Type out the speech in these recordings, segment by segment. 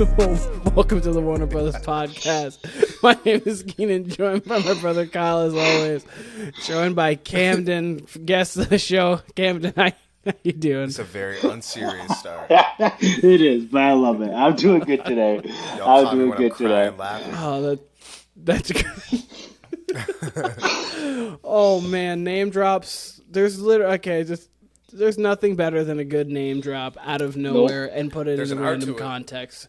Welcome to the Warner Brothas podcast. My name is Keenan, joined by my brother Kyle, as always. Joined by Kamden, guest of the show. Kamden, how you doing? It's a very unserious start. It is, but I love it. I'm doing good today. I'm doing good today. Oh, that's good. Oh man, name drops. There's nothing better than a good name drop out of nowhere and put it in a random context.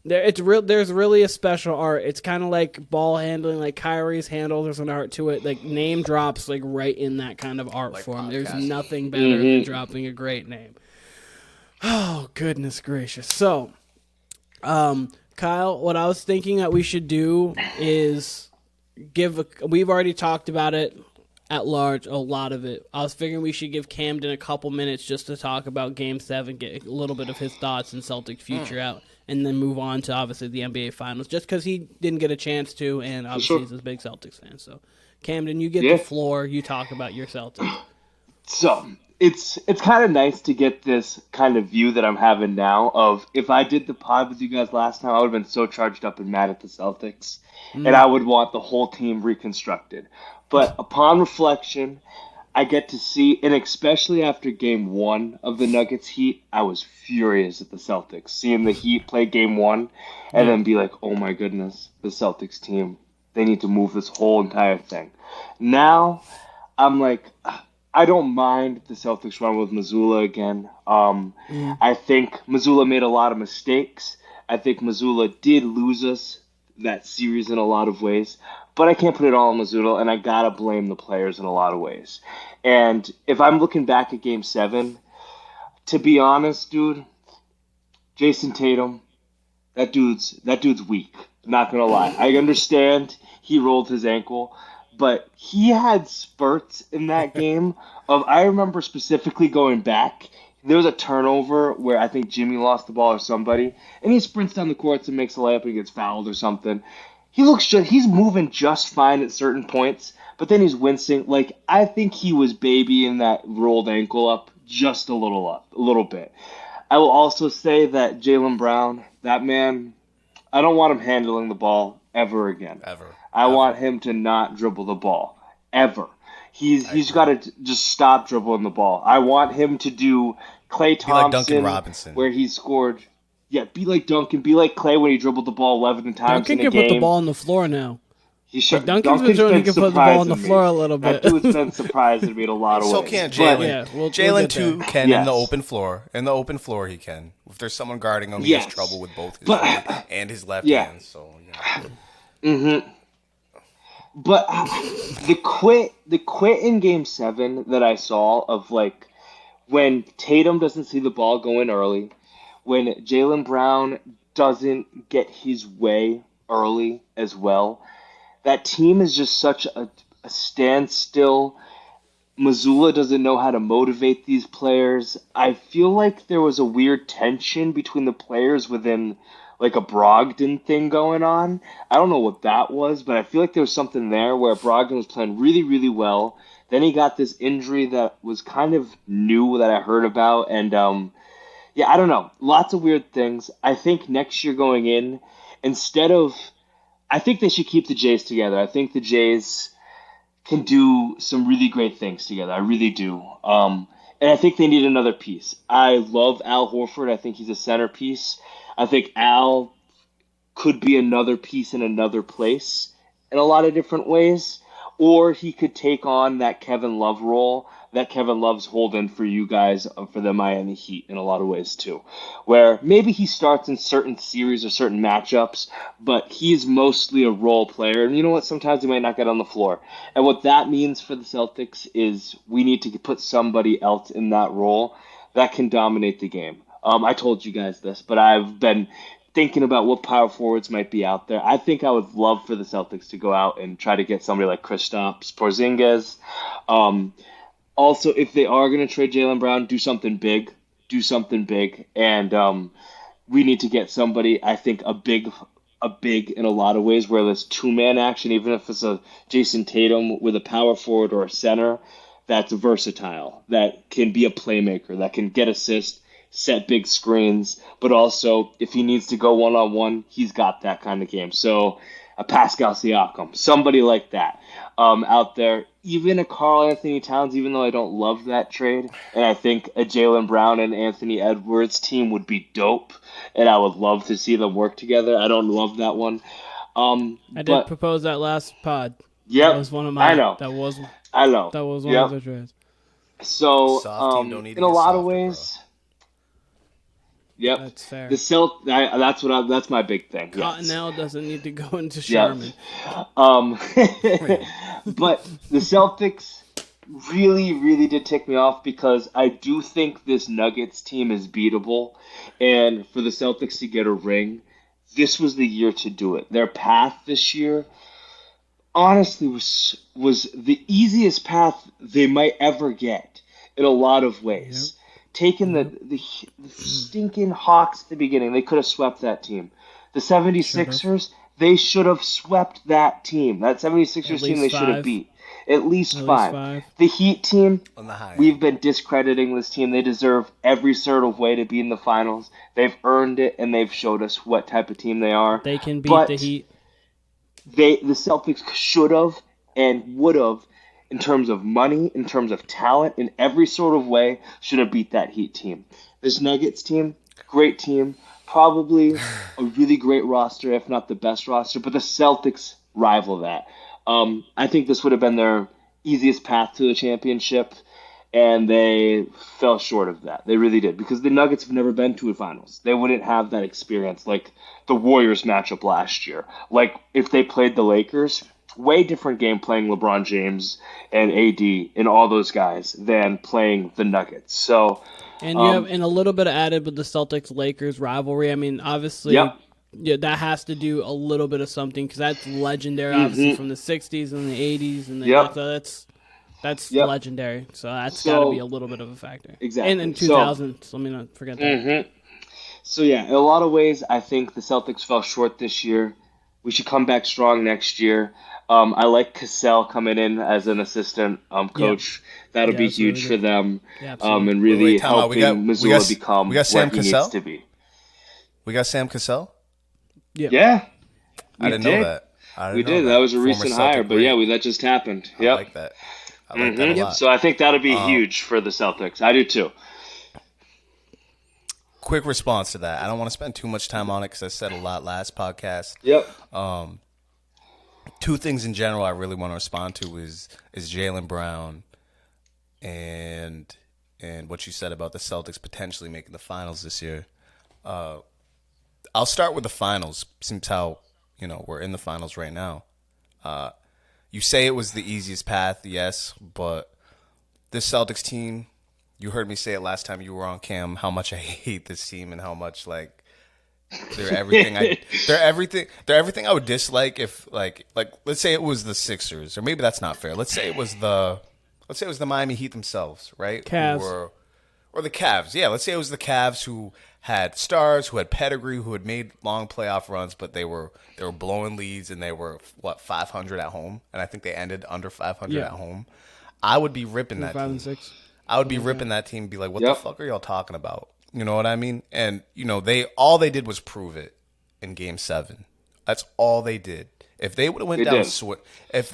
There's really a special art. It's kind of like ball handling, like Kyrie's handle. There's an art to it. Like name drops, like right in that kind of art form. There's nothing better than dropping a great name. Oh goodness gracious! So, Kyle, what I was thinking that we should do is we've already talked about it at large, a lot of it. I was figuring we should give Kamden a couple minutes just to talk about Game 7, get a little bit of his thoughts and Celtics future out, and then move on to, obviously, the NBA Finals, just because he didn't get a chance to, and obviously he's a big Celtics fan. So, Kamden, you get the floor. You talk about your Celtics. So, it's kind of nice to get this kind of view that I'm having now of if I did the pod with you guys last time, I would have been so charged up and mad at the Celtics, and I would want the whole team reconstructed. But upon reflection, I get to see, and especially after Game 1 of the Nuggets Heat, I was furious at the Celtics. Seeing the Heat play Game 1 and then be like, oh my goodness, the Celtics team, they need to move this whole entire thing. Now, I'm like, I don't mind the Celtics run with Mazzulla again. I think Mazzulla made a lot of mistakes. I think Mazzulla did lose us that series in a lot of ways. But I can't put it all on Mazzulla, and I gotta blame the players in a lot of ways. And if I'm looking back at Game 7, to be honest, dude, Jason Tatum, that dude's weak. Not gonna lie. I understand he rolled his ankle, but he had spurts in that game I remember specifically going back. There was a turnover where I think Jimmy lost the ball or somebody, and he sprints down the courts and makes a layup and gets fouled or something. He's moving just fine at certain points, but then he's wincing. Like, I think he was babying that rolled ankle up just a little bit. I will also say that Jaylen Brown, that man, I don't want him handling the ball ever again. I want him to not dribble the ball ever. He's got to just stop dribbling the ball. I want him to do Klay Thompson, like Duncan Robinson, where he scored. Yeah, be like Duncan. Be like Klay when he dribbled the ball 11 times Duncan in a game. Duncan can put the ball on the floor now. Duncan's been showing he can put the ball on the floor a little bit. That dude's been surprising me in a lot of ways. So can Jaylen. Jaylen, too, can yes. in the open floor. In the open floor, he can. If there's someone guarding him, he has trouble with both his right and his left hand. So, But the quit in Game 7 that I saw of, like, when Tatum doesn't see the ball going early, when Jaylen Brown doesn't get his way early as well, that team is just such a standstill. Mazzulla doesn't know how to motivate these players. I feel like there was a weird tension between the players within, like, a Brogdon thing going on. I don't know what that was, but I feel like there was something there where Brogdon was playing really, really well. Then he got this injury that was kind of new that I heard about, and I don't know. Lots of weird things. I think next year going in, I think they should keep the Jays together. I think the Jays can do some really great things together. I really do. And I think they need another piece. I love Al Horford. I think he's a centerpiece. I think Al could be another piece in another place in a lot of different ways. Or he could take on that Kevin Love role that Kevin Love's holding for you guys for the Miami Heat in a lot of ways too. Where maybe he starts in certain series or certain matchups, but he's mostly a role player. And you know what? Sometimes he might not get on the floor. And what that means for the Celtics is we need to put somebody else in that role that can dominate the game. I told you guys this, but I've been thinking about what power forwards might be out there. I think I would love for the Celtics to go out and try to get somebody like Kristaps Porzingis. Also, if they are going to trade Jaylen Brown, do something big. And we need to get somebody, I think, a big in a lot of ways, where there's two-man action, even if it's a Jason Tatum with a power forward or a center that's versatile, that can be a playmaker, that can get assists, set big screens, but also if he needs to go one-on-one, he's got that kind of game. So a Pascal Siakam, somebody like that out there. Even a Karl Anthony Towns, even though I don't love that trade, and I think a Jaylen Brown and Anthony Edwards team would be dope, and I would love to see them work together. I don't love that one. I did propose that last pod. Yep, that was one of my. I know. That was. I know. That was one of the trades. So, in a lot of ways, yep, that's fair. That's my big thing. Cottonelle doesn't need to go into Sherman. But the Celtics really, really did tick me off because I do think this Nuggets team is beatable, and for the Celtics to get a ring, this was the year to do it. Their path this year, honestly, was the easiest path they might ever get in a lot of ways. Yep. Taking the stinking Hawks at the beginning, they could have swept that team. The 76ers, they should have swept that team. That 76ers team they should have beat. At least five. The Heat team, we've been discrediting this team. They deserve every sort of way to be in the finals. They've earned it, and they've showed us what type of team they are. They can beat the Heat. The Celtics should have and would have, in terms of money, in terms of talent, in every sort of way, should have beat that Heat team. This Nuggets team, great team, probably a really great roster, if not the best roster, but the Celtics rival that. I think this would have been their easiest path to the championship, and they fell short of that. They really did, because the Nuggets have never been to a finals. They wouldn't have that experience like the Warriors matchup last year. Like, if they played the Lakers, way different game playing LeBron James and AD and all those guys than playing the Nuggets. So, and you have a little bit added with the Celtics-Lakers rivalry. I mean, obviously, yeah, that has to do a little bit of something because that's legendary, obviously, from the 60s and the 80s. And that's legendary. So that's got to be a little bit of a factor. Exactly. And in 2000, so let me not forget that. So, yeah, in a lot of ways, I think the Celtics fell short this year. We should come back strong next year. I like Cassell coming in as an assistant coach. That'll be huge for them, and really helping Missoula become what he needs to be. We got Sam Cassell? Yeah. I didn't know that. We did. That was a recent hire, but that just happened. I like that. I like that a lot. So I think that'll be huge for the Celtics. I do too. Quick response to that. I don't want to spend too much time on it because I said a lot last podcast. Yep. Two things in general I really want to respond to is Jaylen Brown and what you said about the Celtics potentially making the finals this year. I'll start with the finals, since how we're in the finals right now. You say it was the easiest path, yes, but this Celtics team, you heard me say it last time you were on, Cam, how much I hate this team and how much they're everything. They're everything I would dislike if like let's say it was the Sixers, or maybe that's not fair. Let's say it was the Miami Heat themselves, right? Cavs. Or the Cavs. Yeah, let's say it was the Cavs who had stars, who had pedigree, who had made long playoff runs, but they were blowing leads and they were 500 at home, and I think they ended under 500 at home. I would be ripping that 5 team. and 6. I would be ripping that team and be like, what the fuck are y'all talking about? You know what I mean? And all they did was prove it in Game 7. That's all they did. If they would have went down swinging, if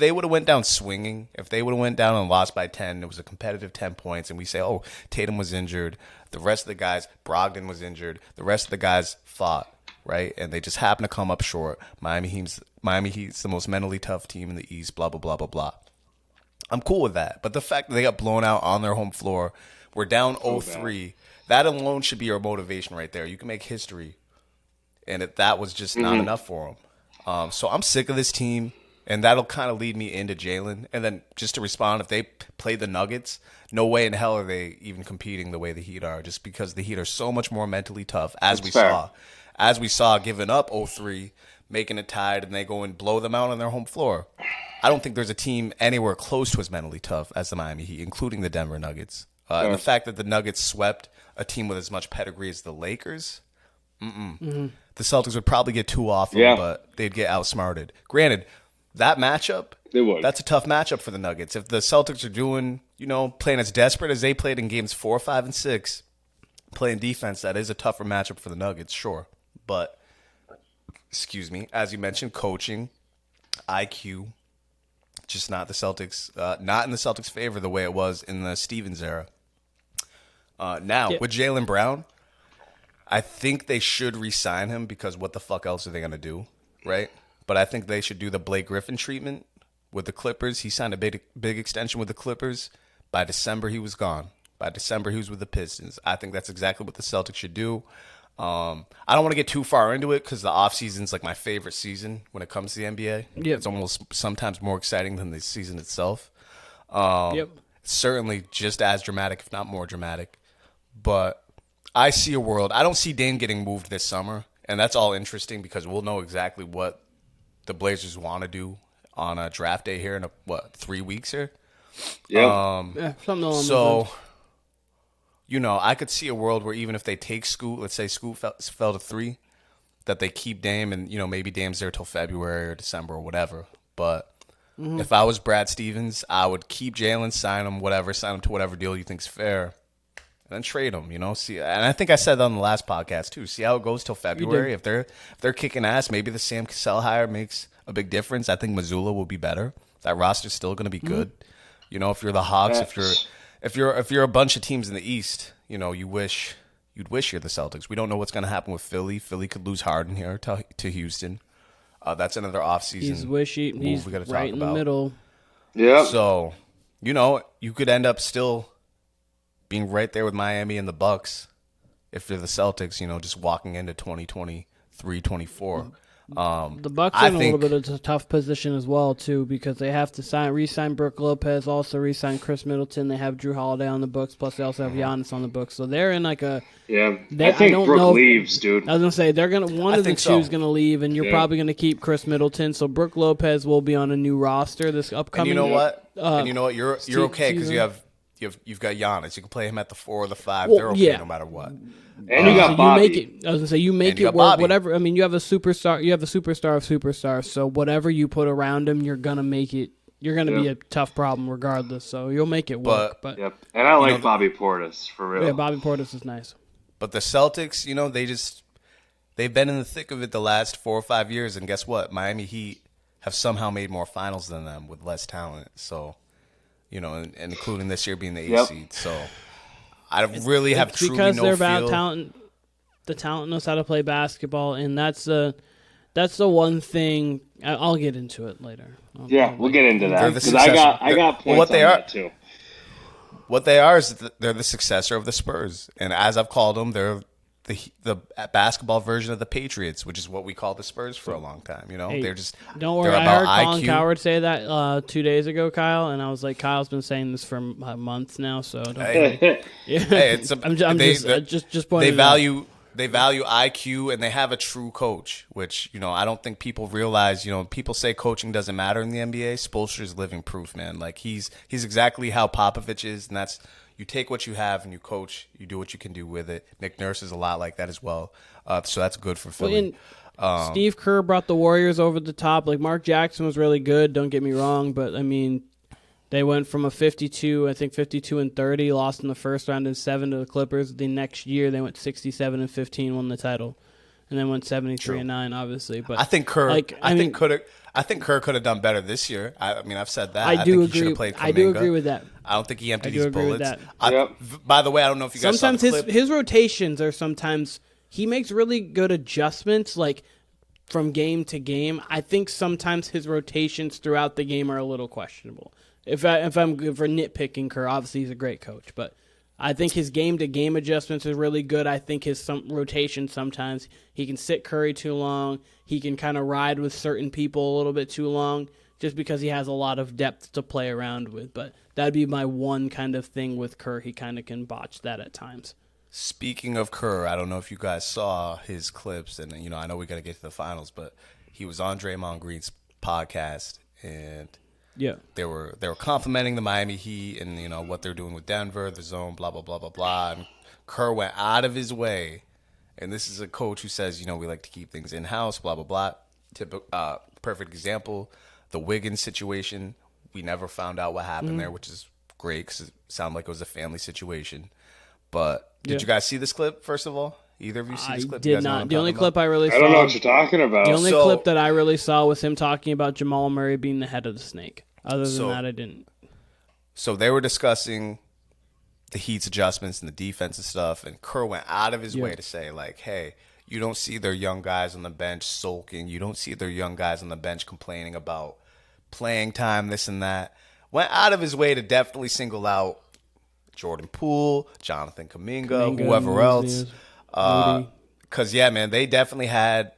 they would have went down and lost by 10, it was a competitive 10 points, and we say, oh, Tatum was injured, the rest of the guys, Brogdon was injured, the rest of the guys fought, right? And they just happened to come up short. Miami Heat's the most mentally tough team in the East, blah, blah, blah, blah, blah. I'm cool with that. But the fact that they got blown out on their home floor, we're down 0-3, that alone should be your motivation right there. You can make history. And that was just not enough for them. So I'm sick of this team, and that'll kind of lead me into Jaylen. And then just to respond, if they play the Nuggets, no way in hell are they even competing the way the Heat are, just because the Heat are so much more mentally tough, as we saw giving up 0-3, making it tied, and they go and blow them out on their home floor. I don't think there's a team anywhere close to as mentally tough as the Miami Heat, including the Denver Nuggets. And the fact that the Nuggets swept a team with as much pedigree as the Lakers, the Celtics would probably get 2 off them, but they'd get outsmarted. Granted, that matchup, that's a tough matchup for the Nuggets. If the Celtics are doing, playing as desperate as they played in games 4, 5, and 6, playing defense, that is a tougher matchup for the Nuggets, sure. But, excuse me, as you mentioned, coaching, IQ, just not the Celtics, not in the Celtics' favor the way it was in the Stevens era. Now, with Jaylen Brown, I think they should re-sign him because what the fuck else are they going to do, right? But I think they should do the Blake Griffin treatment with the Clippers. He signed a big extension with the Clippers. By December, he was gone. By December, he was with the Pistons. I think that's exactly what the Celtics should do. I don't want to get too far into it because the offseason's like my favorite season when it comes to the NBA. Yep. It's almost sometimes more exciting than the season itself. It's certainly just as dramatic, if not more dramatic. But I see a world. I don't see Dame getting moved this summer, and that's all interesting because we'll know exactly what the Blazers want to do on a draft day here in 3 weeks here. Yeah. Something along those lines. I could see a world where even if they take Scoot, let's say Scoot fell to 3, that they keep Dame and, maybe Dame's there till February or December or whatever. But if I was Brad Stevens, I would keep Jaylen, sign him to whatever deal you think's fair, and then trade him, See, and I think I said that on the last podcast too. See how it goes till February. If they're kicking ass, maybe the Sam Cassell hire makes a big difference. I think Missoula will be better. That roster's still going to be good. If you're the Hawks, if you're a bunch of teams in the East, you'd wish you're the Celtics. We don't know what's going to happen with Philly. Philly could lose Harden here to Houston. That's another offseason He's wishy. He's we gotta right talk in about. The middle. Yeah. So, you could end up still being right there with Miami and the Bucks if you're the Celtics, just walking into 2023, 24. The Bucks are in a little bit of a tough position as well, too, because they have to re-sign Brook Lopez, also re-sign Chris Middleton. They have Drew Holiday on the books, plus they also have Giannis on the books. So they're in like a... Yeah, I think Brook leaves, dude. I was going to say, they're gonna one of the two is going to leave, and you're probably going to keep Chris Middleton. So Brook Lopez will be on a new roster this upcoming... And you know what? You're okay because you've got Giannis. You can play him at the 4 or the 5. Well, they're okay no matter what. And you got Bobby. I was gonna say you make it work. Bobby. Whatever. I mean, you have a superstar. You have a superstar of superstars. So whatever you put around him, you're gonna make it. You're gonna be a tough problem regardless. So you'll make it work. But and I like Bobby Portis for real. Yeah, Bobby Portis is nice. But the Celtics, they've been in the thick of it the last 4 or 5 years, and guess what? Miami Heat have somehow made more finals than them with less talent. So, and including this year being the 8th seed. So. I really have truly because no they're feel. about talent. The talent knows how to play basketball, and that's the one thing. I'll get into it later. We'll get into that because I got points on that too. What they are is they're the successor of the Spurs, and as I've called them, they're the basketball version of the Patriots, which is what we call the Spurs for a long time. Hey, they're just don't worry. I heard Colin Cowherd say that 2 days ago, Kyle, and I was like, Kyle's been saying this for months now, so don't worry. Hey, it's I'm just pointing. They value IQ and they have a true coach, which I don't think people realize. People say coaching doesn't matter in the NBA. Spoelstra's living proof, man. Like he's exactly how Popovich is, and that's. You take what you have and you coach. You do what you can do with it. Nick Nurse is a lot like that as well. So that's good for Philly. Steve Kerr brought the Warriors over the top. Like Mark Jackson was really good. Don't get me wrong, but I mean, they went from a 52-30, lost in the first round in 7 to the Clippers. The next year they went 67-15, won the title, and then went 73-9, obviously. But I think Kerr. I think Kerr could have done better this year. I mean, I've said that. I do think agree. He should have played Kuminga. I do agree with that. I don't think he emptied his bullets. Yep. By the way, I don't know if you guys sometimes saw the clip. his rotations are sometimes he makes really good adjustments, like from game to game. I think sometimes his rotations throughout the game are a little questionable. If we're nitpicking Kerr, obviously he's a great coach, but I think his game-to-game adjustments are really good. I think his rotation sometimes he can sit Curry too long. He can kind of ride with certain people a little bit too long just because he has a lot of depth to play around with. But that'd be my one kind of thing with Kerr. He kind of can botch that at times. Speaking of Kerr, I don't know if you guys saw his clips, and I know we got to get to the finals, but he was on Draymond Green's podcast, and they were complimenting the Miami Heat and what they're doing with Denver, the zone, blah blah blah blah blah. And Kerr went out of his way, and this is a coach who says we like to keep things in house, blah blah blah. Perfect example, the Wiggins situation. We never found out what happened there, which is great because it sounded like it was a family situation. But Did you guys see this clip, first of all? Either of you see this clip? I did not. The only clip I don't know what you're talking about. The only clip that I really saw was him talking about Jamal Murray being the head of the snake. Other than that, I didn't. So they were discussing the Heat's adjustments and the defense and stuff, and Kerr went out of his way to say, like, hey, you don't see their young guys on the bench sulking. You don't see their young guys on the bench complaining about playing time, this and that. Went out of his way to definitely single out Jordan Poole, Jonathan Kuminga, whoever else. Because, man, they definitely had,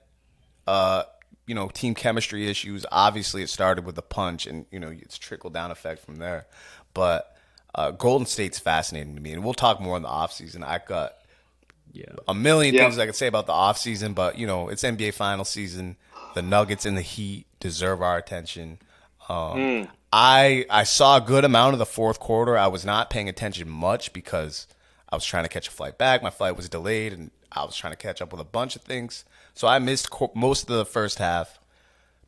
team chemistry issues. Obviously, it started with the punch, and, it's trickle-down effect from there. But Golden State's fascinating to me, and we'll talk more in the offseason. I got a million things I could say about the offseason, but, it's NBA Finals season. The Nuggets and the Heat deserve our attention. I saw a good amount of the fourth quarter. I was not paying attention much because I was trying to catch a flight back. My flight was delayed, and I was trying to catch up with a bunch of things. So I missed most of the first half,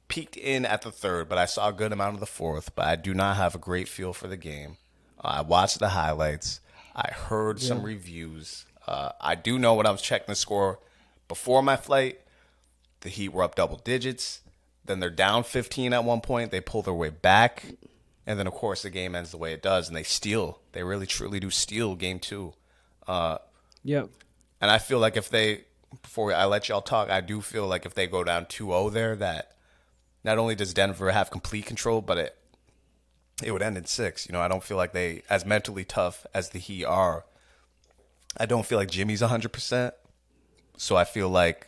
peaked in at the third, but I saw a good amount of the fourth. But I do not have a great feel for the game. I watched the highlights. I heard some reviews. I do know when I was checking the score before my flight, the Heat were up double digits. Then they're down 15 at one point. They pull their way back. And then, of course, the game ends the way it does. And they steal. They really, truly do steal game two. And I feel like before I let y'all talk, I do feel like if they go down 2-0 there, that not only does Denver have complete control, but it would end in 6. I don't feel like they, as mentally tough as the Heat are, I don't feel like Jimmy's 100%. So I feel like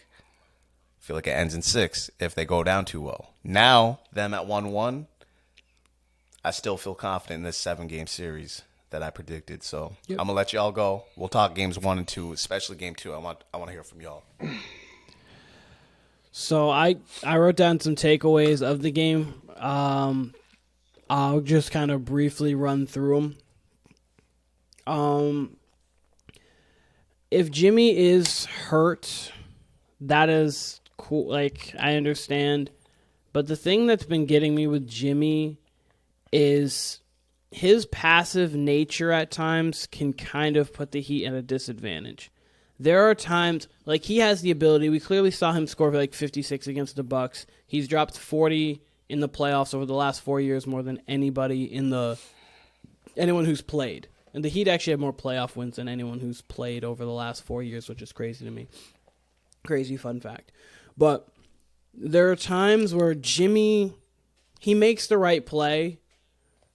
it ends in 6 if they go down 2-0. Now, them at 1-1, I still feel confident in this 7-game series that I predicted. So I'm going to let y'all go. We'll talk games 1 and 2, especially game 2. I want to hear from y'all. So I wrote down some takeaways of the game. I'll just kind of briefly run through them. If Jimmy is hurt, that is cool. Like, I understand. But the thing that's been getting me with Jimmy is his passive nature at times can kind of put the Heat at a disadvantage. There are times, like, he has the ability. We clearly saw him score for like 56 against the Bucks. He's dropped 40 in the playoffs over the last 4 years, more than anybody anyone who's played. And the Heat actually have more playoff wins than anyone who's played over the last 4 years, which is crazy to me. Crazy fun fact. But there are times where Jimmy, he makes the right play.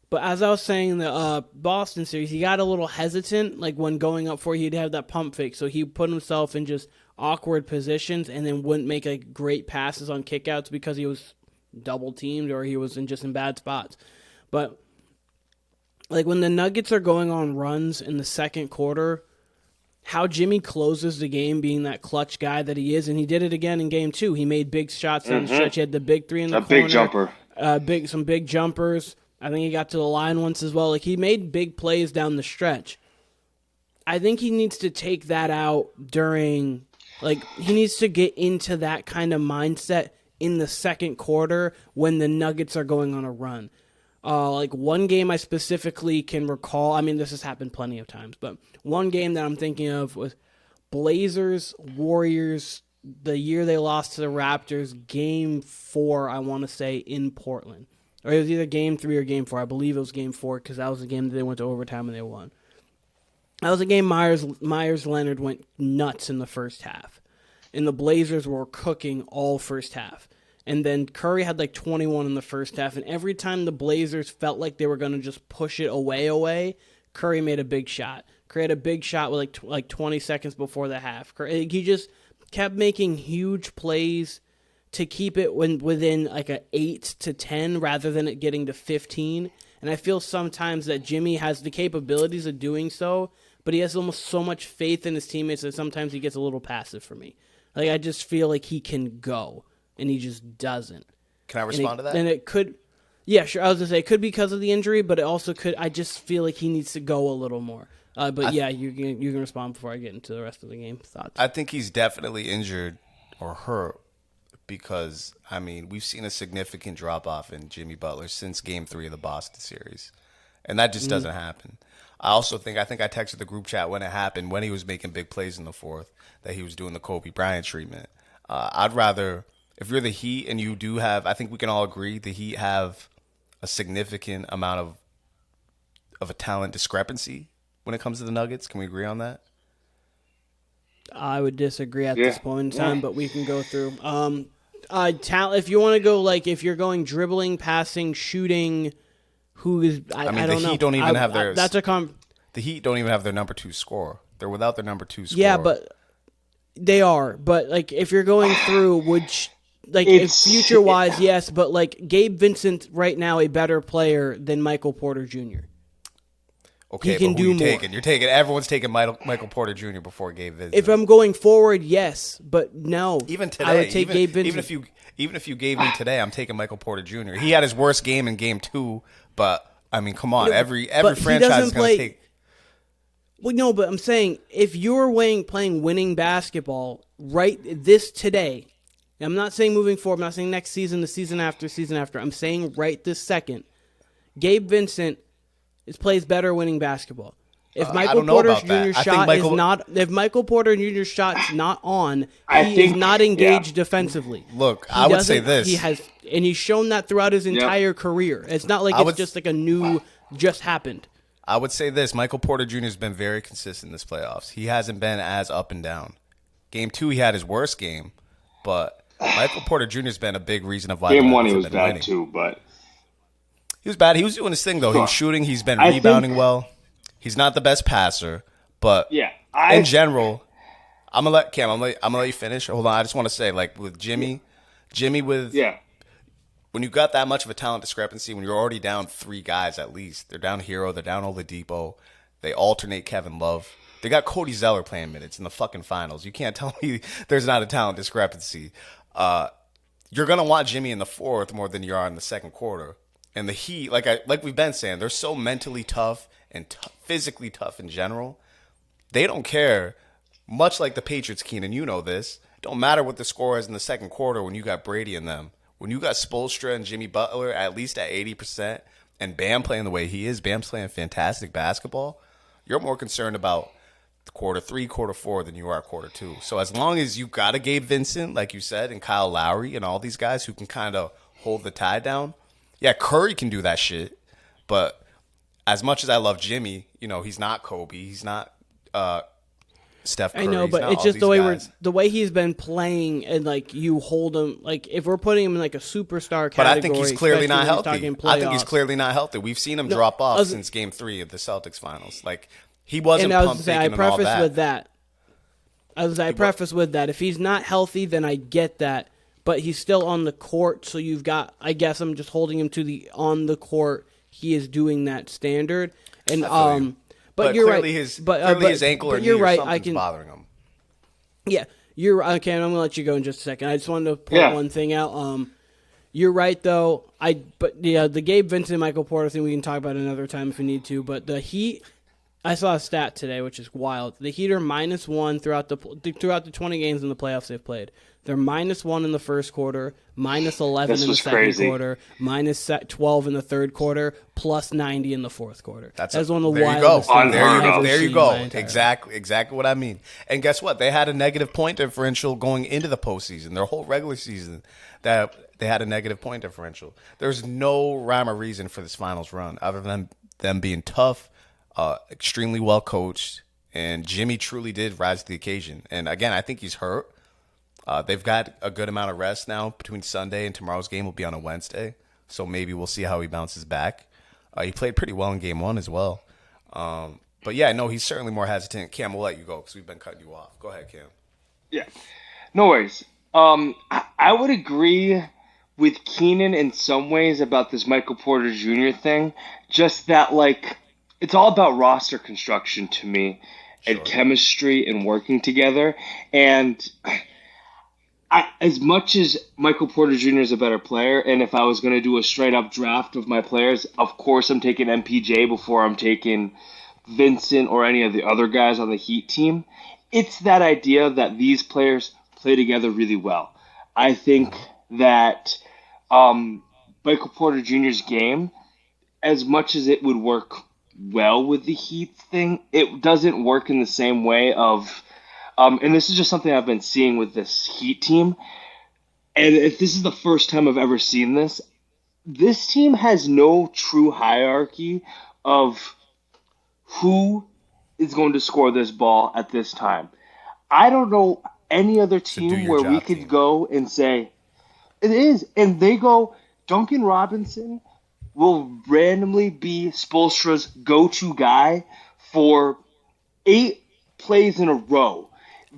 But as I was saying in the Boston series, he got a little hesitant, like when going up for it, he'd have that pump fake. So he put himself in just awkward positions and then wouldn't make like great passes on kickouts because he was double teamed or he was in bad spots. But like when the Nuggets are going on runs in the second quarter, how Jimmy closes the game being that clutch guy that he is, and he did it again in game 2. He made big shots down the stretch. He had the big 3 in the corner. A big jumper. Some big jumpers. I think he got to the line once as well. Like, he made big plays down the stretch. I think he needs to take that out during, like, he needs to get into that kind of mindset in the second quarter when the Nuggets are going on a run. Like, one game I specifically can recall, I mean, this has happened plenty of times, but one game that I'm thinking of was Blazers, Warriors, the year they lost to the Raptors, game 4, I want to say, in Portland. Or it was either game 3 or game 4. I believe it was game 4 because that was the game that they went to overtime and they won. That was a game Myers Leonard went nuts in the first half. And the Blazers were cooking all first half. And then Curry had like 21 in the first half. And every time the Blazers felt like they were going to just push it away, Curry made a big shot. Curry had a big shot with like 20 seconds before the half. He just kept making huge plays to keep it within like a 8 to 10 rather than it getting to 15. And I feel sometimes that Jimmy has the capabilities of doing so, but he has almost so much faith in his teammates that sometimes he gets a little passive for me. Like, I just feel like he can go, and he just doesn't. Can I respond to that? And it could, yeah, sure. I was going to say it could be because of the injury, but it also could, I just feel like he needs to go a little more. But yeah, you can respond before I get into the rest of the game thoughts. I think he's definitely injured or hurt. Because, I mean, we've seen a significant drop-off in Jimmy Butler since Game 3 of the Boston series. And that just doesn't happen. I think I texted the group chat when it happened, when he was making big plays in the fourth, that he was doing the Kobe Bryant treatment. I'd rather, if you're the Heat and you do have, I think we can all agree, the Heat have a significant amount of a talent discrepancy when it comes to the Nuggets. Can we agree on that? I would disagree at this point in time, but we can go through. Talent. If you want to go, like, if you're going dribbling, passing, shooting, who is? I don't know. The Heat don't even have their. The Heat don't even have their number 2 scorer. They're without their number 2 scorer. Yeah, but they are. But like, if you're going through, if future wise, yes. But like, Gabe Vincent right now a better player than Michael Porter Jr. Okay, he can do more. You're taking. Everyone's taking Michael Porter Jr. before Gabe Vincent. If I'm going forward, yes, but no. Even today, I would take Gabe Vincent. Even if you gave me today, I'm taking Michael Porter Jr. He had his worst game in Game 2, but I mean, come on, every franchise is going to take. Well, no, but I'm saying if you're playing winning basketball right today, I'm not saying moving forward. I'm not saying next season, the season after. I'm saying right this second, Gabe Vincent plays better winning basketball. If Michael Porter Jr.'s shot if Michael Porter Jr.'s shot's not on, he is not engaged defensively. Look, I would say this. He's shown that throughout his entire career. It's not like it's just like a new just happened. I would say this. Michael Porter Jr. has been very consistent in this playoffs. He hasn't been as up and down. Game 2, he had his worst game, but Michael Porter Jr. has been a big reason of why. Game 1, he was bad winning. Too, but he was bad. He was doing his thing though. He was shooting. He's been rebounding well. He's not the best passer, but in general, I'm gonna let you finish. Hold on, I just want to say, like with Jimmy when you got that much of a talent discrepancy, when you're already down 3 guys at least, they're down Hero, they're down Oladipo, they alternate Kevin Love. They got Cody Zeller playing minutes in the fucking finals. You can't tell me there's not a talent discrepancy. You're gonna want Jimmy in the fourth more than you are in the second quarter. And the Heat, like we've been saying, they're so mentally tough and physically tough in general. They don't care. Much like the Patriots, Keenan, you know this. It don't matter what the score is in the second quarter when you got Brady in them. When you got Spoelstra and Jimmy Butler at least at 80% and Bam playing the way he is, Bam's playing fantastic basketball, you're more concerned about quarter 3, quarter 4 than you are quarter 2. So as long as you got a Gabe Vincent, like you said, and Kyle Lowry and all these guys who can kind of hold the tide down, yeah, Curry can do that shit, but as much as I love Jimmy, he's not Kobe, he's not Steph Curry. I know, but it's just the way he's been playing, and like you hold him, like if we're putting him in like a superstar category. But I think he's clearly not healthy. I think he's clearly not healthy. We've seen him drop off since Game 3 of the Celtics finals. Like he wasn't pump faking and all that. I preface with that. If he's not healthy, then I get that. But he's still on the court, so you've got. I guess I'm just holding him to the on the court. He is doing that standard, and but you're right. His ankle or knee or something's bothering him. Yeah, you're okay. I'm gonna let you go in just a second. I just wanted to point one thing out. You're right though. The Gabe Vincent, Michael Porter thing we can talk about another time if we need to. But the Heat, I saw a stat today which is wild. The Heat are -1 throughout the 20 games in the playoffs they've played. They're -1 in the first quarter, -11 in the second quarter, -12 in the third quarter, +90 in the fourth quarter. That's one of the wildest things I've ever There you seen go. in my entire Exactly what I mean. And guess what? They had a negative point differential going into the postseason. Their whole regular season, that they had a negative point differential. There's no rhyme or reason for this finals run other than them being tough, extremely well coached, and Jimmy truly did rise to the occasion. And again, I think he's hurt. They've got a good amount of rest now between Sunday and tomorrow's game will be on a Wednesday. So maybe we'll see how he bounces back. He played pretty well in Game 1 as well. But yeah, no, he's certainly more hesitant. Cam, we'll let you go because we've been cutting you off. Go ahead, Cam. Yeah, no worries. I would agree with Keenan in some ways about this Michael Porter Jr. thing. Just that, like, it's all about roster construction to me and chemistry and working together. And as much as Michael Porter Jr. is a better player, and if I was going to do a straight-up draft of my players, of course I'm taking MPJ before I'm taking Vincent or any of the other guys on the Heat team. It's that idea that these players play together really well. I think that Michael Porter Jr.'s game, as much as it would work well with the Heat thing. It doesn't work in the same way of, and this is just something I've been seeing with this Heat team. And if this is the first time I've ever seen this, this team has no true hierarchy of who is going to score this ball at this time. I don't know any other team where we could go and say, it is. And they go, Duncan Robinson will randomly be Spoelstra's go-to guy for 8 plays in a row.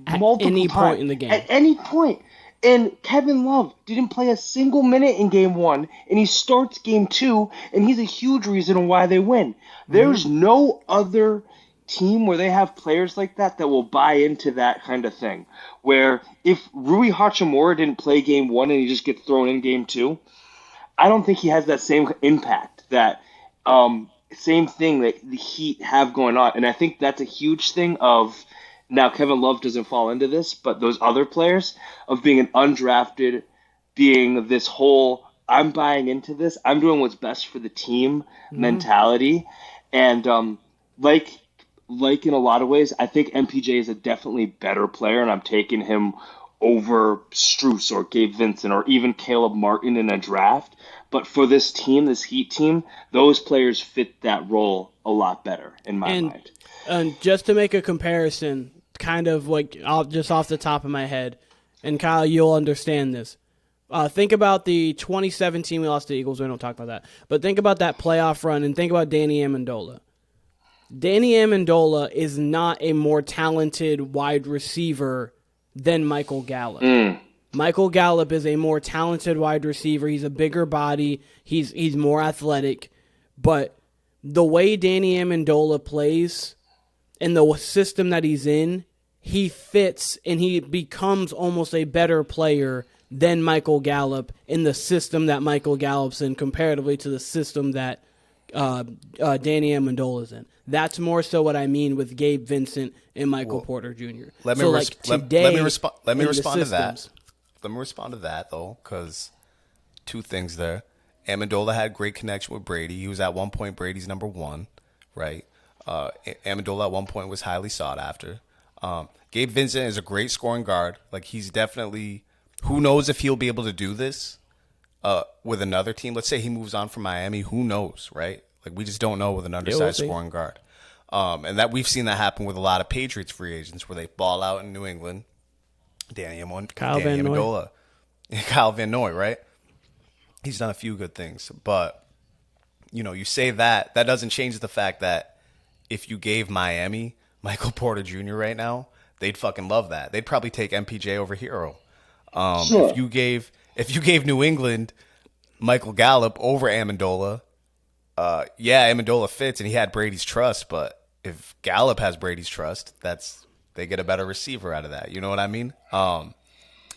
At any point in the game. At any point. And Kevin Love didn't play a single minute in Game 1, and he starts Game 2, and he's a huge reason why they win. There's no other team where they have players like that will buy into that kind of thing. Where if Rui Hachimura didn't play Game 1 and he just gets thrown in Game 2, I don't think he has that same impact, that same thing that the Heat have going on. And I think that's a huge thing of, now Kevin Love doesn't fall into this, but those other players of being an undrafted, being this whole, I'm buying into this, I'm doing what's best for the team mentality. And like in a lot of ways, I think MPJ is a definitely better player, and I'm taking him over Strus or Gabe Vincent or even Caleb Martin in a draft. But for this team, this Heat team, those players fit that role a lot better in my mind. And just to make a comparison, kind of like just off the top of my head, and Kyle, you'll understand this. Think about the 2017 we lost to the Eagles. We don't talk about that. But think about that playoff run and think about Danny Amendola. Danny Amendola is not a more talented wide receiver than Michael Gallup. Michael Gallup is a more talented wide receiver. He's a bigger body. He's more athletic. But the way Danny Amendola plays and the system that he's in, he fits and he becomes almost a better player than Michael Gallup in the system that Michael Gallup's in comparatively to the system that Danny Amendola's in. That's more so what I mean with Gabe Vincent and Michael Porter Jr. Let me respond to that. Let me respond to that, though, because 2 things there. Amendola had great connection with Brady. He was at one point Brady's number 1, right? Amendola at one point was highly sought after. Gabe Vincent is a great scoring guard. Like, he's definitely, who knows if he'll be able to do this with another team. Let's say he moves on from Miami. Who knows, right? Like, we just don't know with an undersized scoring guard. And that we've seen that happen with a lot of Patriots free agents where they ball out in New England. Kyle Van Noy, right? He's done a few good things. But, you say that doesn't change the fact that if you gave Miami Michael Porter Jr. right now, they'd fucking love that. They'd probably take MPJ over Hero. Sure. If you gave New England Michael Gallup over Amendola, Amendola fits and he had Brady's trust, but if Gallup has Brady's trust, they get a better receiver out of that. You know what I mean?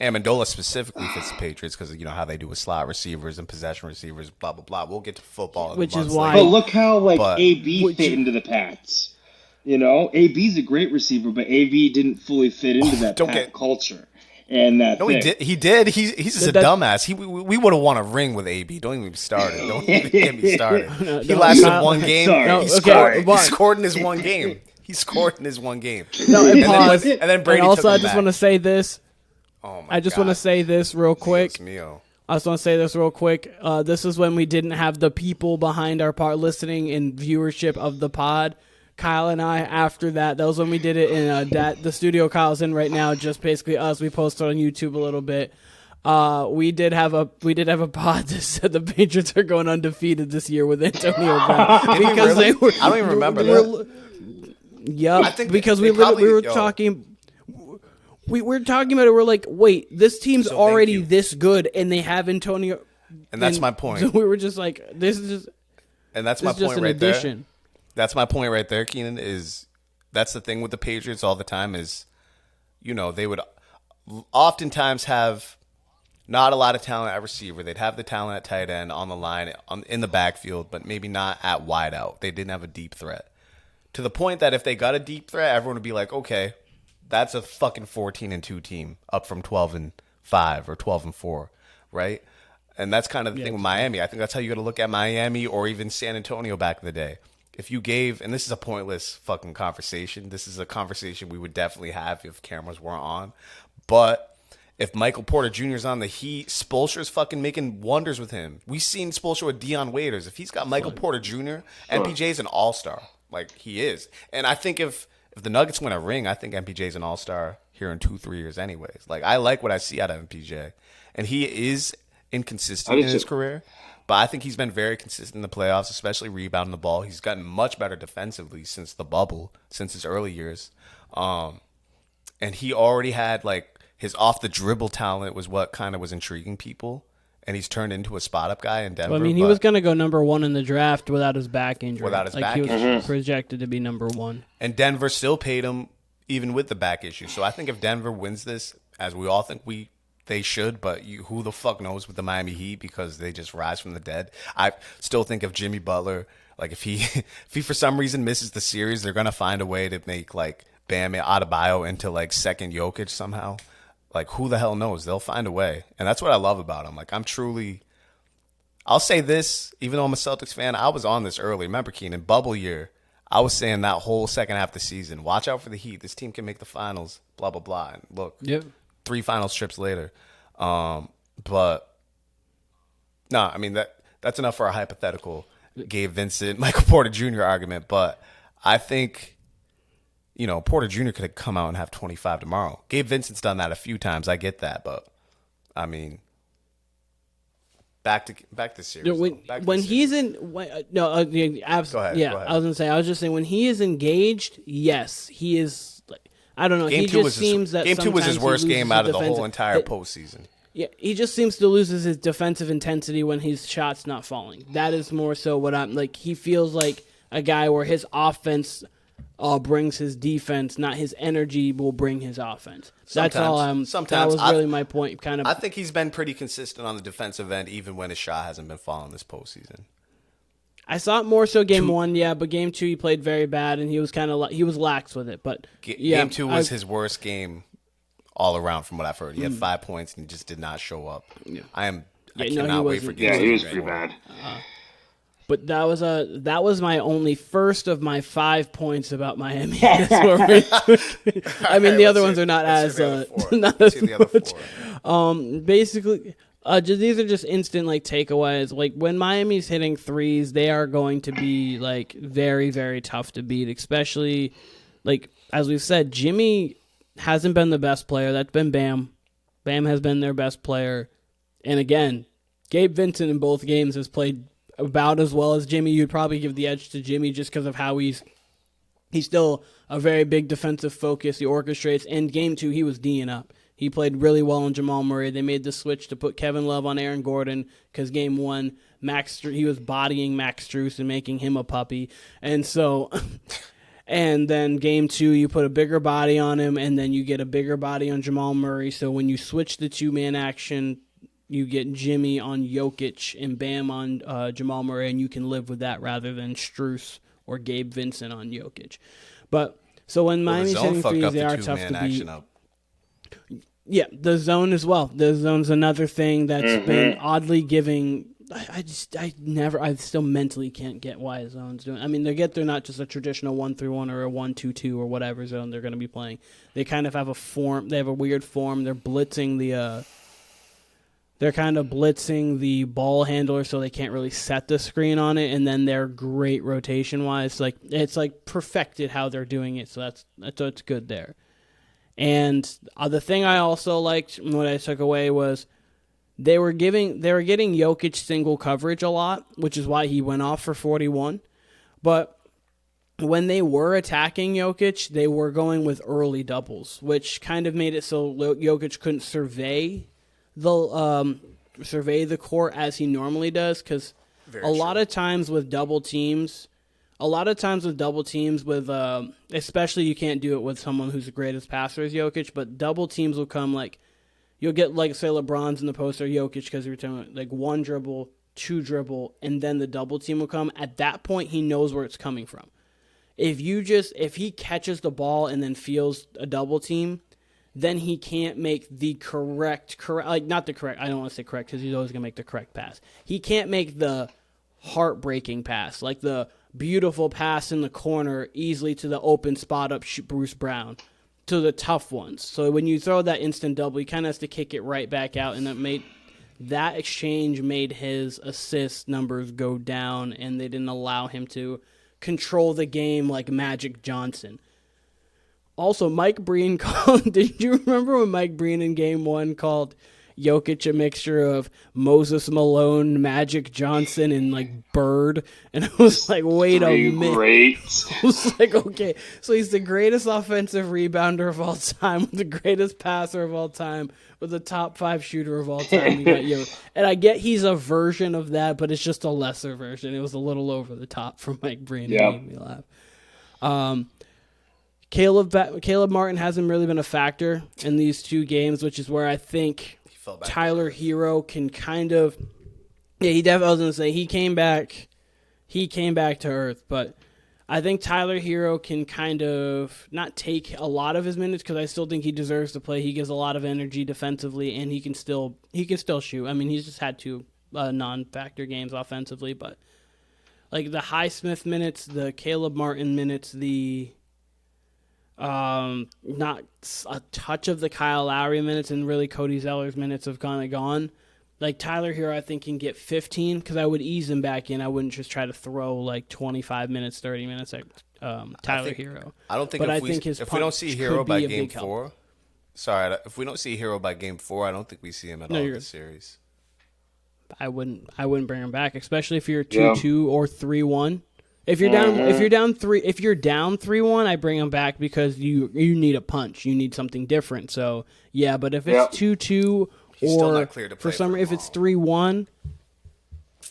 Amendola specifically fits the Patriots because how they do with slot receivers and possession receivers, blah, blah, blah. We'll get to football. Which is why. But look how AB fit into the Pats. AB's a great receiver, but AB didn't fully fit into that Pat culture. And that no, thing. He did. He's just a dumbass. We would have won a ring with AB. Don't even start it. Don't even get me started. He lasted one game. He scored in his one game. He scored in his one game. No, and then Brady. And also, took him I just want to say this. Oh my I just want to say this real quick. I just want to say this real quick. This is when we didn't have the people behind our part listening and viewership of the pod. Kyle and I, after that was when we did it in the studio Kyle's in right now, just basically us. We posted on YouTube a little bit. We did have a pod that said the Patriots are going undefeated this year with Antonio Brown because they were. I don't even remember that. Yeah, because we were talking. We were talking about it. We're like, wait, this team's already this good, and they have Antonio. And that's my point. So we were just like, this is just. And that's my point right there. That's my point right there, Keenan, is that's the thing with the Patriots all the time is, they would oftentimes have not a lot of talent at receiver. They'd have the talent at tight end on the line, in the backfield, but maybe not at wide out. They didn't have a deep threat. To the point that if they got a deep threat, everyone would be like, okay, that's a fucking 14-2 team up from 12-5 or 12-4, right? And that's kind of the thing with Miami. I think that's how you got to look at Miami or even San Antonio back in the day. if you gave, and this is a pointless fucking conversation. This is a conversation we would definitely have if cameras weren't on. But if Michael Porter Jr. is on the Heat, Spoelstra's fucking making wonders with him. We've seen Spoelstra with Dion Waiters. If he's got Michael Porter Jr., MPJ's an all-star. Like, he is. And I think if the Nuggets win a ring, I think MPJ's an all-star here in 2-3 years anyways. Like, I like what I see out of MPJ. And he is inconsistent in his career. But I think he's been very consistent in the playoffs, especially rebounding the ball. He's gotten much better defensively since the bubble, since his early years. And he already had, like, his off-the-dribble talent was what kind of was intriguing people. And he's turned into a spot-up guy in Denver. Well, I mean, he was going to go number 1 in the draft without his back injury. He was projected to be number 1. And Denver still paid him even with the back issue. So I think if Denver wins this, as we all think they should, but who the fuck knows with the Miami Heat because they just rise from the dead. I still think of Jimmy Butler. Like, if he for some reason misses the series, they're going to find a way to make, like, Bam Adebayo into, like, second Jokic somehow. Like, who the hell knows? They'll find a way. And that's what I love about him. Like, I'll say this, even though I'm a Celtics fan, I was on this early. Remember, Keenan, bubble year. I was saying that whole second half of the season, watch out for the Heat. This team can make the finals, blah, blah, blah. And look, 3 finals trips later. But, no, I mean, that's enough for a hypothetical Gabe Vincent, Michael Porter Jr. argument. But I think, Porter Jr. could have come out and have 25 tomorrow. Gabe Vincent's done that a few times. I get that. But, I mean, back to series. When he's in, absolutely, go ahead. I was just saying when he is engaged, yes, he is. I don't know. Game 2 was his worst game out of the whole entire postseason. Yeah, he just seems to lose his defensive intensity when his shot's not falling. That is more so what I'm like. He feels like a guy where his offense brings his defense, not his energy will bring his offense. That's all that was really my point. I think he's been pretty consistent on the defensive end, even when his shot hasn't been falling this postseason. I saw it more so game 1, but game 2 he played very bad and he was he was lax with it. But game 2 was his worst game all around from what I've heard. He had 5 points and he just did not show up. Yeah. I cannot wait for game 2. Yeah, he was pretty bad. But that was my only first of my 5 points about Miami. I mean, the other ones are not as much. Basically. These are just instant takeaways. Like when Miami's hitting threes, they are going to be very, very tough to beat. Especially as we've said, Jimmy hasn't been the best player. That's been Bam. Bam has been their best player. And again, Gabe Vincent in both games has played about as well as Jimmy. You'd probably give the edge to Jimmy just because of how he's still a very big defensive focus. He orchestrates. In game 2, he was D'ing up. He played really well on Jamal Murray. They made the switch to put Kevin Love on Aaron Gordon because game 1, he was bodying Max Strus and making him a puppy. And so, and then game 2, you put a bigger body on him, and then you get a bigger body on Jamal Murray. So when you switch the 2-man action, you get Jimmy on Jokic and Bam on Jamal Murray, and you can live with that rather than Strus or Gabe Vincent on Jokic. But so when Miami's hitting threes, they are tough to beat. Yeah, the zone as well. The zone's another thing that's been oddly giving. I still mentally can't get why a zone's doing. I mean, they're not just a traditional 1-3-1 or a 1-2-2 or whatever zone they're going to be playing. They kind of have a form. They have a weird form. They're blitzing the. They're kind of blitzing the ball handler so they can't really set the screen on it, and then they're great rotation wise. It's perfected how they're doing it, so that's good there. And the thing I also liked, what I took away was they were getting Jokic single coverage a lot, which is why he went off for 41. But when they were attacking Jokic, they were going with early doubles, which kind of made it so Jokic couldn't survey the court as he normally does, because a lot of times with double teams, especially you can't do it with someone who's the greatest passer as Jokic, but double teams will come you'll get say LeBron's in the post or Jokic because you're talking one dribble, 2 dribble, and then the double team will come. At that point, he knows where it's coming from. If he catches the ball and then feels a double team, then he can't make the correct, not the correct, I don't want to say correct because he's always going to make the correct pass. He can't make the heartbreaking pass, the beautiful pass in the corner easily to the open spot up Bruce Brown, to the tough ones. So when you throw that instant double, he kind of has to kick it right back out, and that exchange made his assist numbers go down, and they didn't allow him to control the game like Magic Johnson. Also, Mike Breen called. Did you remember when Mike Breen in Game 1 called Jokic a mixture of Moses Malone, Magic Johnson, and like Bird? And it was like, wait a minute. Great. It was like, okay, so he's the greatest offensive rebounder of all time, the greatest passer of all time, with the top 5 shooter of all time. You got Jokic. And I get he's a version of that, but it's just a lesser version. It was a little over the top for Mike Breen. Yeah. It made me laugh. Caleb Martin hasn't really been a factor in these 2 games, which is where I think Tyler Hero can kind of, he definitely, I was going to say, he came back to earth, but I think Tyler Hero can kind of not take a lot of his minutes, because I still think he deserves to play. He gives a lot of energy defensively, and he can still shoot. I mean, he's just had 2 non-factor games offensively, but like the Highsmith minutes, the Caleb Martin minutes, the not a touch of the Kyle Lowry minutes, and really Cody Zeller's minutes have kind of gone. Like Tyler Hero, I think, can get 15, because I would ease him back in. I wouldn't just try to throw like 25 minutes, 30 minutes at Tyler Hero. I don't think, but if we don't see Hero by Game 4, if we don't see Hero by Game 4, I don't think we see him at all in the series. I wouldn't bring him back, especially if you're 2-2 or 3-1. If you're down 3-1, I bring him back, because you need a punch. You need something different. So yeah, but if it's 2-2 or for some reason if it's 3-1,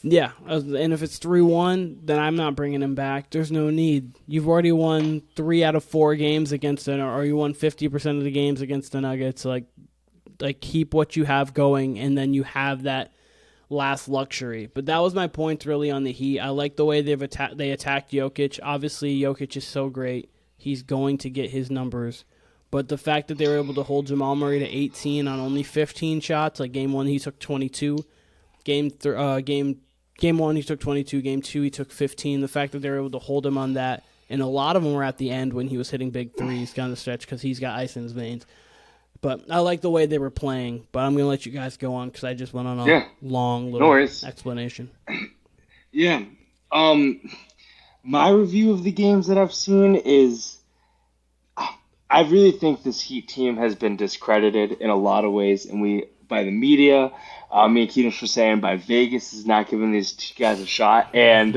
yeah, and if it's 3-1, then I'm not bringing him back. There's no need. You've already won 3 out of 4 games against or you won 50% of the games against the Nuggets. Like keep what you have going, and then you have that last luxury. But that was my point really on the Heat. I like the way they attacked Jokic. Obviously, Jokic is so great. He's going to get his numbers. But the fact that they were able to hold Jamal Murray to 18 on only 15 shots, like Game 1 he took 22. Game 1 he took 22. Game 2 he took 15. The fact that they were able to hold him on that, and a lot of them were at the end when he was hitting big threes down the stretch, because he's got ice in his veins. But I like the way they were playing. But I'm going to let you guys go on, because I just went on a long little explanation. Yeah. My review of the games that I've seen is, I really think this Heat team has been discredited in a lot of ways, and by the media, me and Keenan were saying by Vegas is not giving these guys a shot. And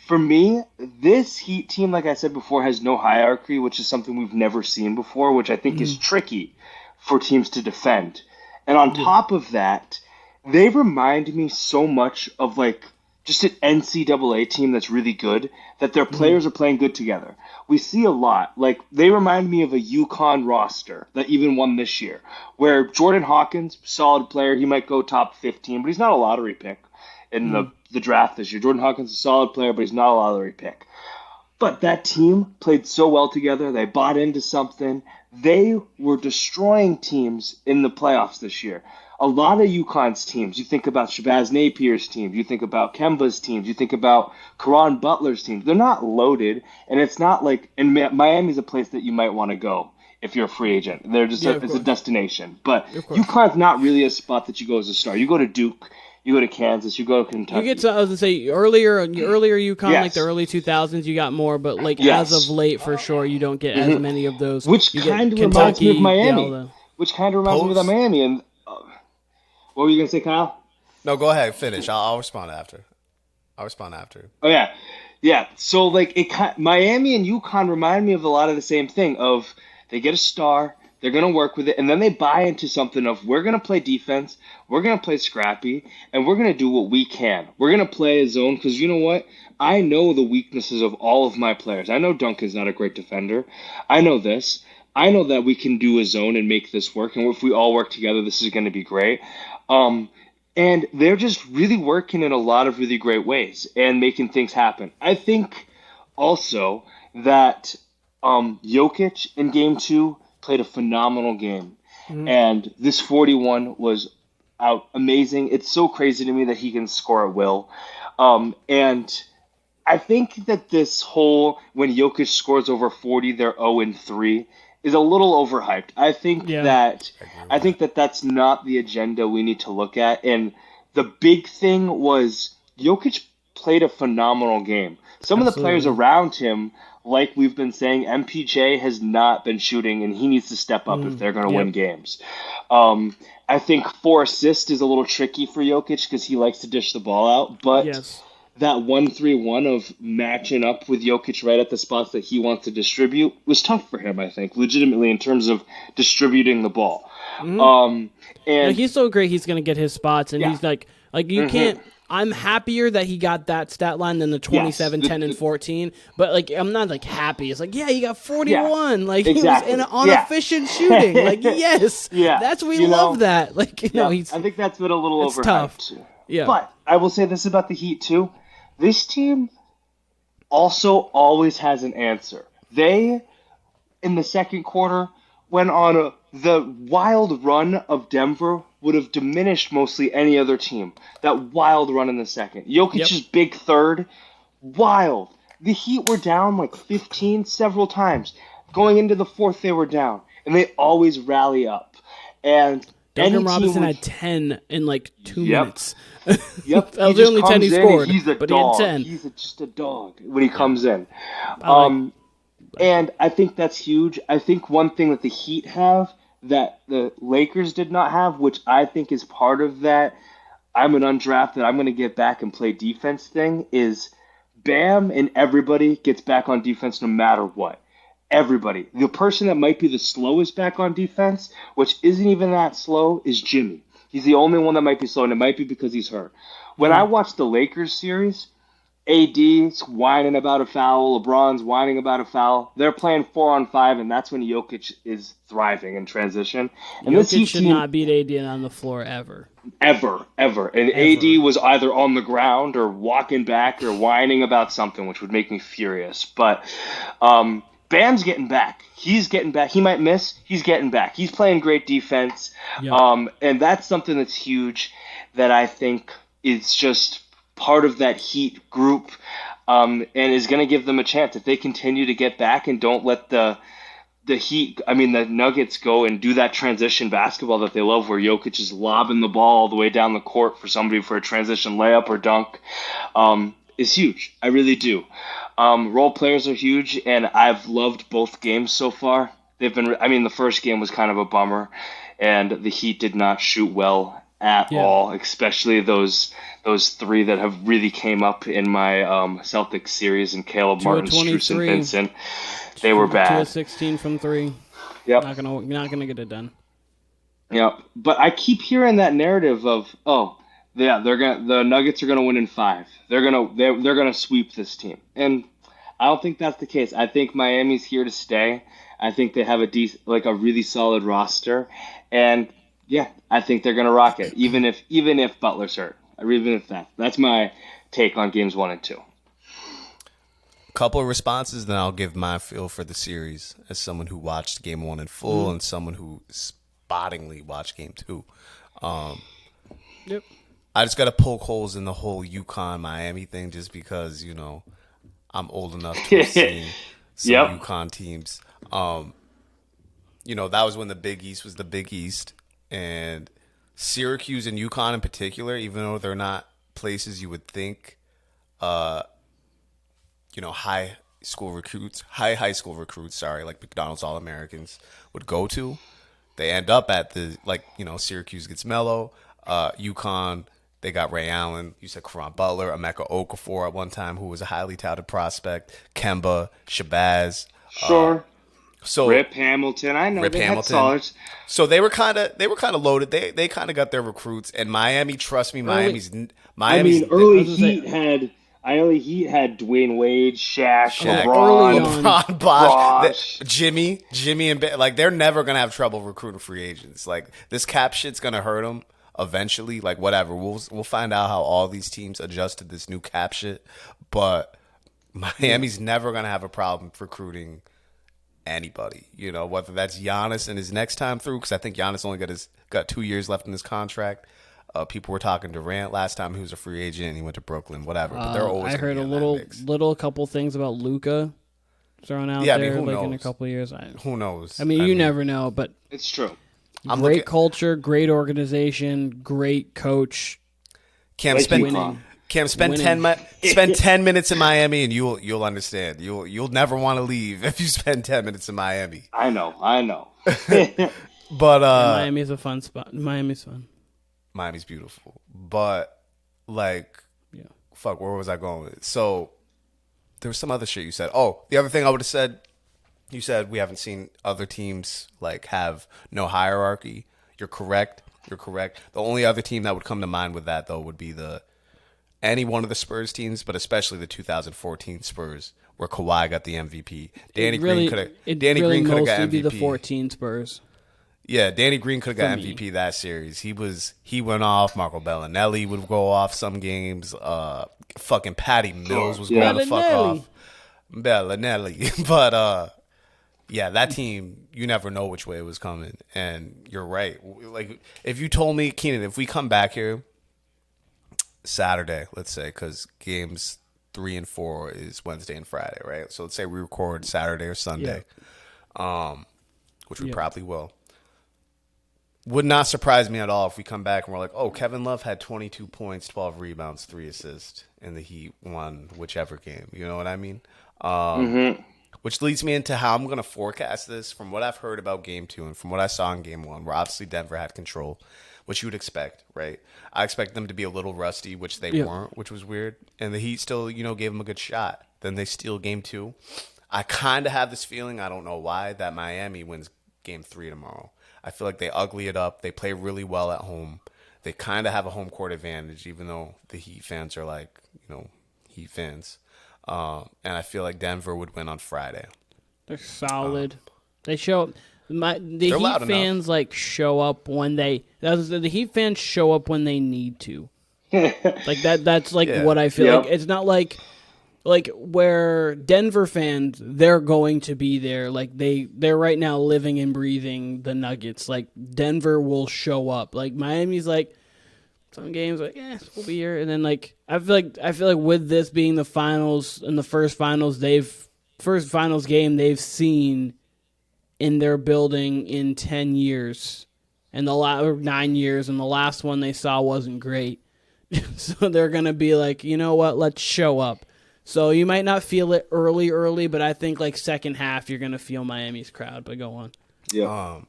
for me, this Heat team, like I said before, has no hierarchy, which is something we've never seen before, which I think is tricky for teams to defend. And on top of that, they remind me so much of like just an NCAA team that's really good, that their players are playing good together. We see a lot. Like, they remind me of a UConn roster that even won this year, where Jordan Hawkins, solid player, he might go top 15, but he's not a lottery pick in the draft this year. Jordan Hawkins is a solid player, but he's not a lottery pick. But that team played so well together. They bought into something. They were destroying teams in the playoffs this year. A lot of UConn's teams, you think about Shabazz Napier's teams, you think about Kemba's teams, you think about Caron Butler's teams. They're not loaded, and it's not like – and Miami's a place that you might want to go if you're a free agent. They're just it's a destination. But UConn's not really a spot that you go as a star. You go to Duke. You go to Kansas, you go to Kentucky. You get to, I was going to say, earlier UConn, like the early 2000s, you got more, but like as of late, for sure, you don't get as many of those. Which kind of reminds me of Miami. And what were you going to say, Kyle? No, go ahead, finish. I'll respond after. Oh, yeah. Yeah, so like Miami and UConn remind me of a lot of the same thing of they get a star, they're going to work with it, and then they buy into something of we're going to play defense, we're going to play scrappy, and we're going to do what we can. We're going to play a zone because you know what? I know the weaknesses of all of my players. I know Duncan's not a great defender. I know this. I know that we can do a zone and make this work, and if we all work together, this is going to be great. And they're just really working in a lot of really great ways and making things happen. I think also that Jokic in Game 2 played a phenomenal game. And this 41 was amazing. It's so crazy to me that he can score at will. And I think that this whole when Jokic scores over 40, they're 0-3 is a little overhyped. I think that that's not the agenda we need to look at. And the big thing was Jokic played a phenomenal game. Some of the players around him, like we've been saying, MPJ has not been shooting, and he needs to step up if they're going to win games. I think 4 assists is a little tricky for Jokic because he likes to dish the ball out, but that 1-3-1 of matching up with Jokic right at the spots that he wants to distribute was tough for him, I think, legitimately in terms of distributing the ball. And he's so great he's going to get his spots, and he's like you can't – I'm happier that he got that stat line than the 27, 10, and 14. But, like, I'm not, like, happy. It's like, he got 41. Like, he was in inefficient shooting. Like, we love that. Like, I think that's been a little overhyped. Tough. Yeah. But I will say this about the Heat, too. This team also always has an answer. They, in the second quarter, went on the wild run of Denver would have diminished mostly any other team. That wild run in the second. Jokic's big third, wild. The Heat were down like 15 several times. Going into the fourth, they were down. And they always rally up. And Duncan Robinson had 10 in like 2 minutes. Yep. That was the only 10 he scored. He's a dog. He had 10. He's just a dog when he comes in. And I think that's huge. I think one thing that the Heat have that the Lakers did not have, which I think is part of that I'm an undrafted, I'm going to get back and play defense thing, is Bam and everybody gets back on defense no matter what. Everybody. The person that might be the slowest back on defense, which isn't even that slow, is Jimmy. He's the only one that might be slow, and it might be because he's hurt. When I watched the Lakers series, AD's whining about a foul, LeBron's whining about a foul. They're playing 4-on-5, and that's when Jokic is thriving in transition. And Jokic should not beat AD on the floor ever. Ever. And AD was either on the ground or walking back or whining about something, which would make me furious. But Bam's getting back. He's getting back. He might miss. He's getting back. He's playing great defense. Yep. And that's something that's huge that I think is just part of that Heat group and is going to give them a chance. If they continue to get back and don't let the Nuggets go and do that transition basketball that they love where Jokic is lobbing the ball all the way down the court for somebody for a transition layup or dunk, is huge. I really do. Role players are huge, and I've loved both games so far. The first game was kind of a bummer, and the Heat did not shoot well at all, especially those 3 that have really came up in my Celtics series, and Caleb Martin, Strus, and Vincent. They were bad. 16 from 3. Yep. Not gonna get it done. Yep. But I keep hearing that narrative of, the Nuggets are gonna win in 5. They're gonna sweep this team, and I don't think that's the case. I think Miami's here to stay. I think they have a really solid roster, and I think they're gonna rock it, even if Butler's hurt. Even if that's my take on games 1 and 2. Couple of responses, then I'll give my feel for the series as someone who watched game 1 in full and someone who spottingly watched game 2. Yep. I just got to poke holes in the whole UConn Miami thing just because, I'm old enough to have seen some UConn teams. That was when the Big East was the Big East. And Syracuse and UConn in particular, even though they're not places you would think, high school recruits, like McDonald's All-Americans would go to, they end up at Syracuse gets Melo, UConn, they got Ray Allen, you said Caron Butler, Emeka Okafor at one time, who was a highly touted prospect, Kemba, Shabazz. Sure. So Rip Hamilton, I know. Rip Hamilton. Had so they were kind of loaded. They kind of got their recruits, and Miami. Trust me, Miami's. Early Heat had Dwayne Wade, Shaq, LeBron, Bosh, Jimmy, and they're never gonna have trouble recruiting free agents. Like this cap shit's gonna hurt them eventually. Like whatever, we'll find out how all these teams adjust to this new cap shit. But Miami's never gonna have a problem recruiting anybody, whether that's Giannis in his next time through, because I think Giannis only got 2 years left in his contract. People were talking Durant last time he was a free agent and he went to Brooklyn, whatever. But they're always. I heard a couple things about Luka thrown out there, who like knows? in a couple of years. Who knows? I mean, you never know, but it's true. Great culture, great organization, great coach. Cam, spend 10 minutes in Miami and you'll understand. You'll never want to leave if you spend 10 minutes in Miami. I know. But Miami's a fun spot. Miami's fun. Miami's beautiful. But fuck, where was I going with it? So there was some other shit you said. Oh, the other thing I would have said, you said we haven't seen other teams have no hierarchy. You're correct. The only other team that would come to mind with that though would be any one of the Spurs teams, but especially the 2014 Spurs, where Kawhi got the MVP. Danny Green could have got MVP. Be the 14 Spurs. Yeah, Danny Green could have got MVP that series. He went off. Marco Bellinelli would go off some games. Fucking Patty Mills was going to fuck off. Bellinelli, but yeah, that team, you never know which way it was coming, and you're right. Like if you told me, Keenan, if we come back here Saturday, let's say, because games 3 and 4 is Wednesday and Friday, right? So let's say we record Saturday or Sunday, which we probably will. Would not surprise me at all if we come back and we're like, oh, Kevin Love had 22 points, 12 rebounds, 3 assists, and the Heat won whichever game. You know what I mean? Which leads me into how I'm going to forecast this from what I've heard about Game 2 and from what I saw in Game 1, where obviously Denver had control, which you would expect, right? I expect them to be a little rusty, which they weren't, which was weird. And the Heat still, gave them a good shot. Then they steal Game 2. I kind of have this feeling, I don't know why, that Miami wins Game 3 tomorrow. I feel like they ugly it up. They play really well at home. They kind of have a home court advantage, even though the Heat fans are Heat fans. And I feel like Denver would win on Friday. They're solid. They show the Heat fans show up when the Heat fans show up when they need to. That's what I feel like. It's not like where Denver fans, they're going to be there. They're right now living and breathing the Nuggets. Denver will show up. Miami's some games we'll be here. And then I feel like with this being the finals and the first finals game they've seen in their building in 10 years and or 9 years, and the last one they saw wasn't great. So they're going to be you know what, let's show up. So you might not feel it early, but I think second half you're going to feel Miami's crowd. But go on. Yeah.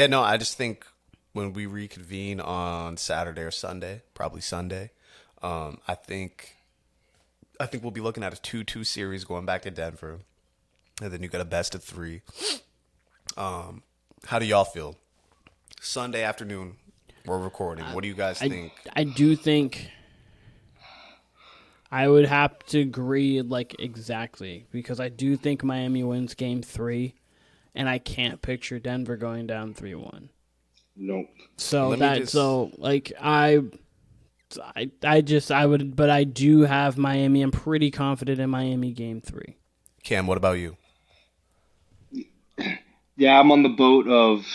No, I just think when we reconvene on Saturday or Sunday, probably Sunday, I think we'll be looking at a 2-2 series going back to Denver, and then you got a best of 3. How do y'all feel? Sunday afternoon, we're recording. What do you guys think? I do think I would have to agree exactly, because I do think Miami wins Game 3, and I can't picture Denver going down 3-1. Nope. So I would, but I do have Miami. I'm pretty confident in Miami Game 3. Cam, what about you? Yeah, I'm on the boat of.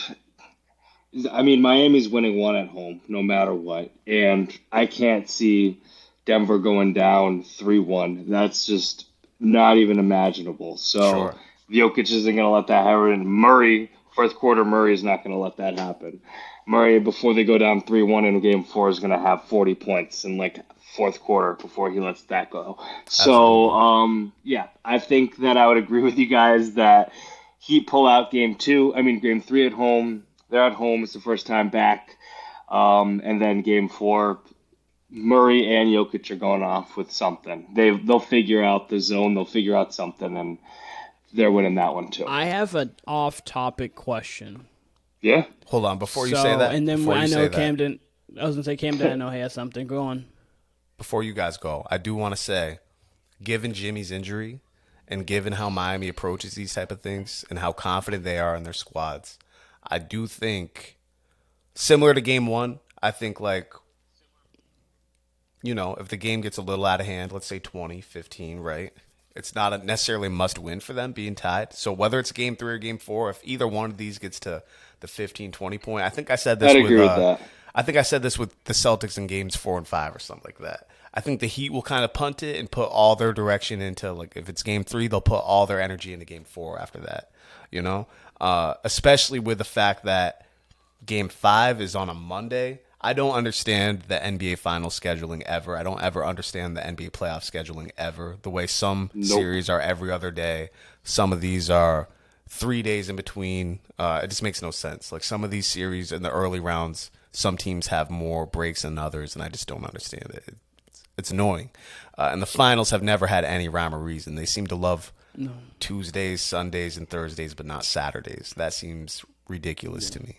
I mean, Miami's winning 1 at home, no matter what, and I can't see Denver going down 3-1. That's just not even imaginable. So Jokic isn't going to let that happen. Murray, fourth quarter, Murray is not going to let that happen. Murray, before they go down 3-1 in Game 4, is going to have 40 points in fourth quarter before he lets that go. So, I think that I would agree with you guys that Heat pull out Game 3 at home. They're at home. It's the first time back. And then Game 4, Murray and Jokic are going off with something. They'll figure out the zone. They'll figure out something, and they're winning that one too. I have an off-topic question. Yeah. Hold on, before you say that. And then I know Kamden. I was gonna say Kamden. I know he has something. Go on. Before you guys go, I do want to say, given Jimmy's injury, and given how Miami approaches these type of things, and how confident they are in their squads, I do think, similar to Game 1, I think if the game gets a little out of hand, let's say 20-15, right? It's not necessarily a must-win for them being tied. So whether it's Game 3 or Game 4, if either one of these gets to the 15-20 point, I think I said this. I'd agree with that. I think I said this with the Celtics in games 4 and 5 or something like that. I think the Heat will kind of punt it and put all their direction into, like, if it's game 3, they'll put all their energy into game 4 after that, you know? Especially with the fact that game 5 is on a Monday. I don't understand the NBA final scheduling ever. I don't ever understand the NBA playoff scheduling ever. The way some series are every other day. Some of these are 3 days in between. It just makes no sense. Like, some of these series in the early rounds, some teams have more breaks than others, and I just don't understand it. It's annoying. And the finals have never had any rhyme or reason. They seem to love Tuesdays, Sundays, and Thursdays, but not Saturdays. That seems ridiculous to me.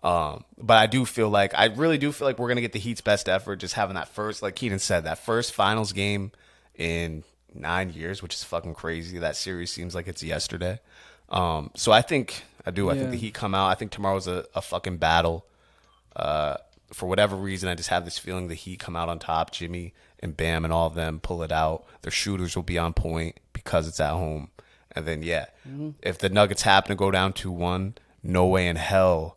But I really do feel like we're going to get the Heat's best effort, just having that first, like Keenan said, that first finals game in 9 years, which is fucking crazy. That series seems like it's yesterday. So I think the Heat come out. I think tomorrow's a fucking battle. For whatever reason, I just have this feeling the Heat come out on top. Jimmy and Bam and all of them pull it out. Their shooters will be on point because it's at home. And then, if the Nuggets happen to go down 2-1, no way in hell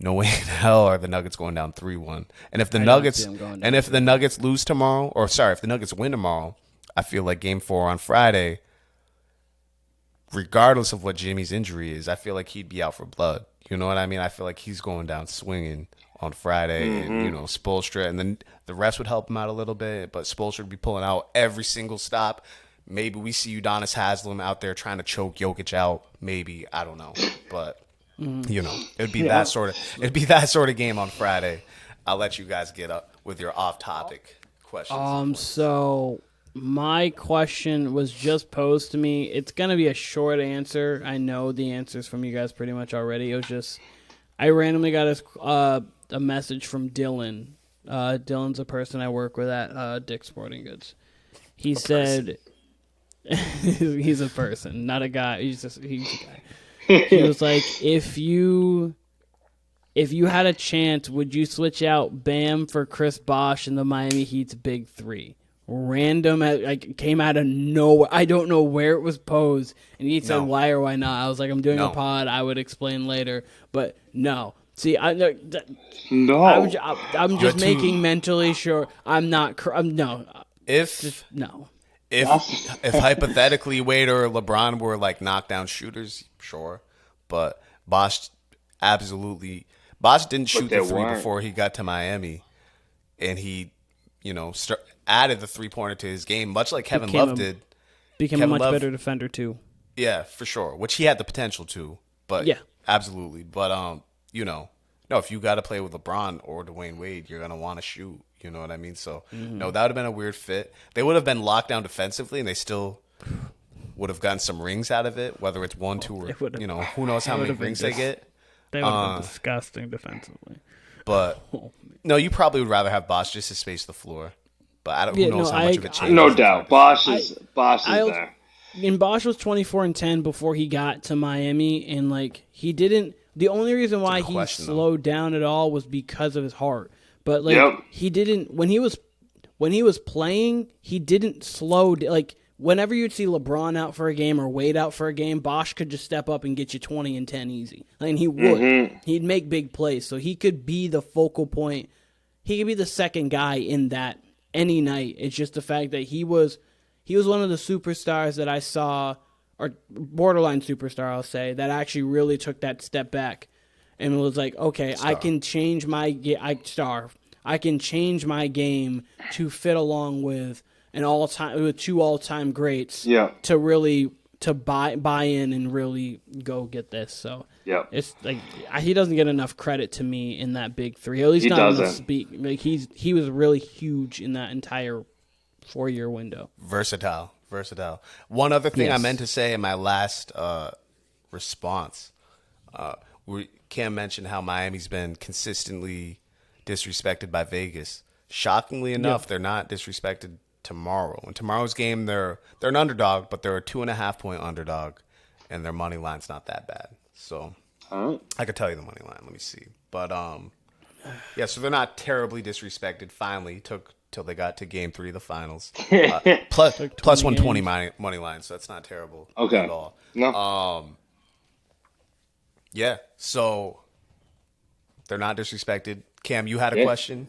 are the Nuggets going down 3-1. And if the Nuggets lose tomorrow, if the Nuggets win tomorrow, I feel like game 4 on Friday, regardless of what Jimmy's injury is, I feel like he'd be out for blood. You know what I mean? I feel like he's going down swinging on Friday, and Spoelstra, and then the refs would help him out a little bit, but Spoelstra would be pulling out every single stop. Maybe we see Udonis Haslem out there trying to choke Jokic out. Maybe, I don't know, but it'd be that sort of game on Friday. I'll let you guys get up with your off-topic questions. So my question was just posed to me. It's gonna be a short answer. I know the answers from you guys pretty much already. It was just I randomly got a message from Dylan. Dylan's a person I work with at Dick's Sporting Goods. He said he's a person, not a guy. He's a guy. He was like, if you had a chance, would you switch out Bam for Chris Bosh in the Miami Heat's big 3? Random, came out of nowhere. I don't know where it was posed, and he said why or why not. I was like, I'm doing a pod. I would explain later, but no. See, I'm just making mentally sure I'm not. If hypothetically Wade or LeBron were like knockdown shooters, sure, but Bosh didn't shoot the 3 before he got to Miami, and he, added the 3-pointer to his game, much like Kevin Love did. Became a much better defender too. Yeah, for sure. Which he had the potential to, but absolutely. But no, if you got to play with LeBron or Dwayne Wade, you're gonna want to shoot. You know what I mean? So no, that would have been a weird fit. They would have been locked down defensively, and they still would have gotten some rings out of it. Whether it's 1, 2, or who knows how many rings they get. They would have been disgusting defensively. But no, you probably would rather have Bosh just to space the floor. But I don't. Who knows how much of it changes? No doubt, Bosh is there. And Bosh was 24-10 before he got to Miami, and he didn't. The only reason why he slowed down at all was because of his heart. But he didn't when he was playing, he didn't slow. Whenever you'd see LeBron out for a game or Wade out for a game, Bosh could just step up and get you 20 and 10 easy. He would. He'd make big plays, so he could be the focal point. He could be the second guy in that any night. It's just the fact that he was one of the superstars that I saw, or borderline superstar, I'll say, that actually really took that step back and was like, okay, I can change my I can change my game to fit along with two all-time greats. To really buy in and really go get this. So it's he doesn't get enough credit to me in that big 3. At least he not enough speak. He was really huge in that entire 4-year window. Versatile. One other thing I meant to say in my last response, we can't mention how Miami's been consistently disrespected by Vegas. Shockingly enough, they're not disrespected tomorrow. In tomorrow's game, they're an underdog, but they're a 2.5-point underdog, and their money line's not that bad. So I could tell you the money line. Let me see. But so they're not terribly disrespected. Finally, took till they got to game 3 of the finals. Plus 120 money line, so that's not terrible at all. No. So they're not disrespected. Cam, you had a question?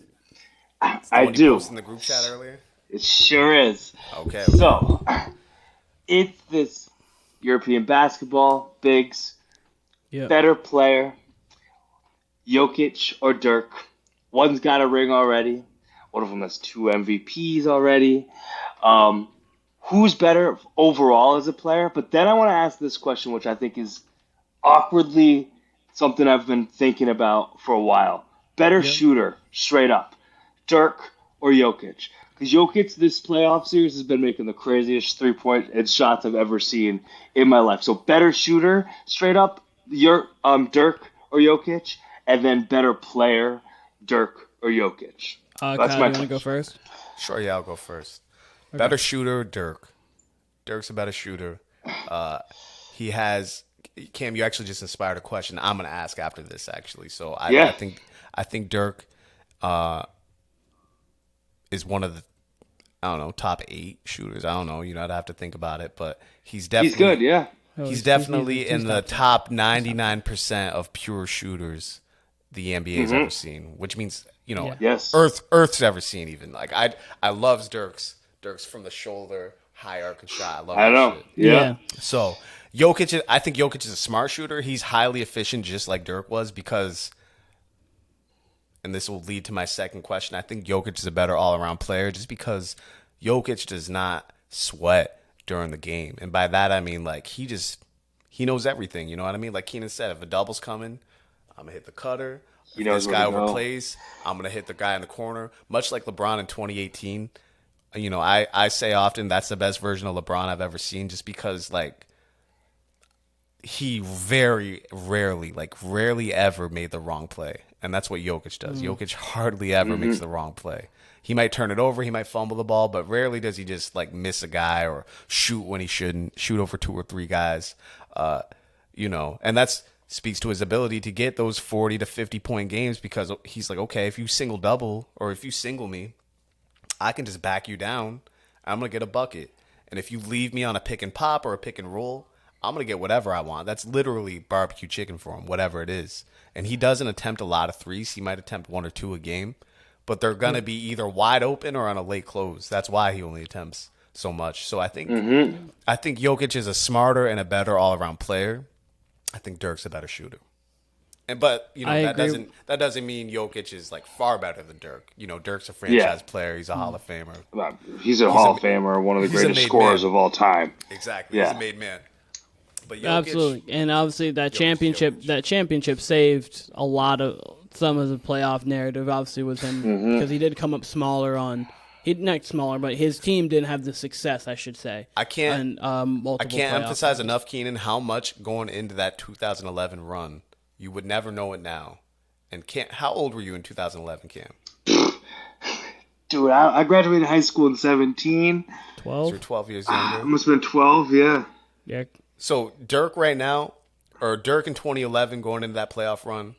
I do. You posted in the group chat earlier? It sure is. Okay. So, it's this European basketball, bigs, better player, Jokic or Dirk. One's got a ring already. One of them has 2 MVPs already. Who's better overall as a player? But then I want to ask this question, which I think is awkwardly something I've been thinking about for a while. Better shooter, straight up, Dirk or Jokic? Because Jokic this playoff series has been making the craziest 3-point shots I've ever seen in my life. So better shooter, straight up, Dirk or Jokic, and then better player, Dirk or Jokic. That's Kyle, my. You want to go first? Sure, yeah, I'll go first. Okay. Better shooter, Dirk. Dirk's a better shooter. He has. Cam, you actually just inspired a question I'm going to ask after this, actually. So I think Dirk is one of the, I don't know, top 8 shooters. I don't know. I'd have to think about it, but he's definitely good. Yeah, he's definitely in the top 99% of pure shooters the NBA's ever seen, which means Earth's ever seen. Even like I love Dirk's from the shoulder high arcing shot. I love that shit. Yeah. So I think Jokic is a smart shooter. He's highly efficient, just like Dirk was, because, and this will lead to my second question, I think Jokic is a better all-around player just because Jokic does not sweat during the game. And by that, I mean, like, he knows everything. You know what I mean? Like Keenan said, if a double's coming, I'm going to hit the cutter. If this guy overplays, I'm going to hit the guy in the corner. Much like LeBron in 2018. I say often that's the best version of LeBron I've ever seen, just because, like, he very rarely ever made the wrong play. And that's what Jokic does. Jokic hardly ever makes the wrong play. He might turn it over, he might fumble the ball, but rarely does he just like miss a guy or shoot when he shouldn't, shoot over 2 or 3 guys. And that's speaks to his ability to get those 40 to 50 point games, because he's like, okay, if you single double or if you single me, I can just back you down. I'm going to get a bucket. And if you leave me on a pick and pop or a pick and roll, I'm going to get whatever I want. That's literally barbecue chicken for him, whatever it is. And he doesn't attempt a lot of threes. He might attempt 1 or 2 a game, but they're going to be either wide open or on a late close. That's why he only attempts so much. So I think Jokic is a smarter and a better all-around player. I think Dirk's a better shooter. But that doesn't mean Jokic is like far better than Dirk. Dirk's a franchise player. He's a Hall of Famer. He's a Hall of Famer, one of the greatest scorers of all time. Exactly. Yeah. He's a made man. But Jokic, absolutely, and obviously that championship saved a lot of some of the playoff narrative. Obviously, with him because he did come up smaller not smaller, but his team didn't have the success, I should say. I can't emphasize enough, Keenan, how much going into that 2011 run. You would never know it now. And how old were you in 2011, Cam? Dude, I graduated high school in 17. 12? So you're 12 years younger. I must have been 12, yeah. Yeah. So Dirk right now, or Dirk in 2011 going into that playoff run,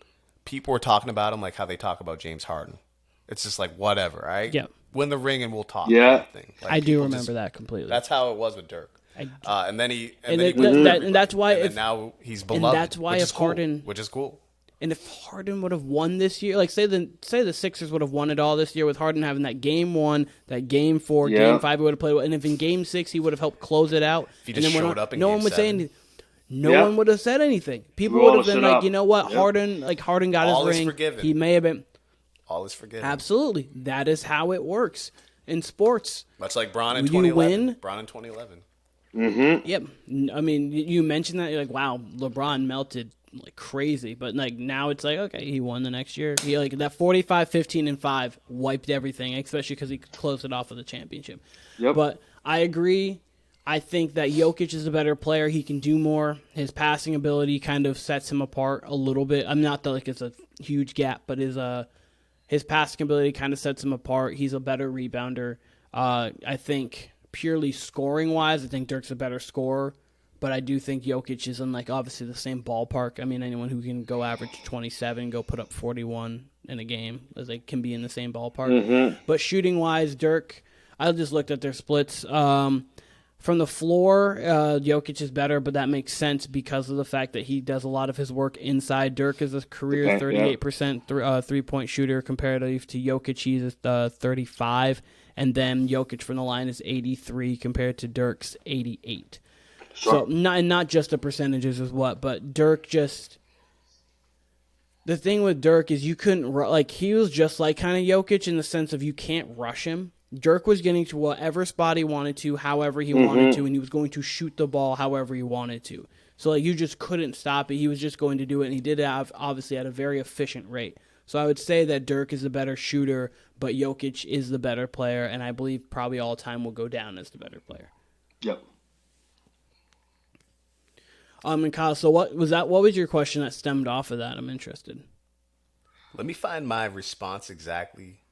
people were talking about him like how they talk about James Harden. It's just like, whatever, right? Yeah. Win the ring and we'll talk. Yeah. Kind of thing. I do remember that completely. That's how it was with Dirk. And that's why now he's beloved. And that's why which is cool. And if Harden would have won this year, like say the Sixers would have won it all this year with Harden having that game 1, that game 4, game 5 he would have played, and if in game 6 he would have helped close it out, if he just showed up in game 7. No one would have said anything. People would have been like, you know what, Harden got all his ring. Forgiven. He may have been. All is forgiven. Absolutely, that is how it works in sports. Much like Bron in 2011. Bron in 2011. Mm-hmm. Yep. I mean, you mentioned that, you're like, wow, LeBron melted like crazy, but like now it's like, okay, he won the next year. He like that 45, 15, and 5 wiped everything, especially because he closed it off with a championship. Yep. But I agree. I think that Jokic is a better player. He can do more. His passing ability kind of sets him apart a little bit. I'm not that like it's a huge gap, but his passing ability kind of sets him apart. He's a better rebounder. I think purely scoring wise, I think Dirk's a better scorer. But I do think Jokic is in, like, obviously the same ballpark. I mean, anyone who can go average 27, go put up 41 in a game, as they can be in the same ballpark. Mm-hmm. But shooting-wise, Dirk, I just looked at their splits. From the floor, Jokic is better, but that makes sense because of the fact that he does a lot of his work inside. Dirk is a career 38% three-point shooter comparative to Jokic. He's 35, and then Jokic from the line is 83 compared to Dirk's 88. Sure. So not just the percentages is what, but Dirk just... The thing with Dirk is you couldn't... Like, he was just like kind of Jokic in the sense of you can't rush him. Dirk was getting to whatever spot he wanted to, however he wanted to, and he was going to shoot the ball however he wanted to. So like you just couldn't stop it. He was just going to do it, and he did it obviously at a very efficient rate. So I would say that Dirk is the better shooter, but Jokic is the better player, and I believe probably all time will go down as the better player. Yep. And Kyle, so what was your question that stemmed off of that? I'm interested. Let me find my response exactly.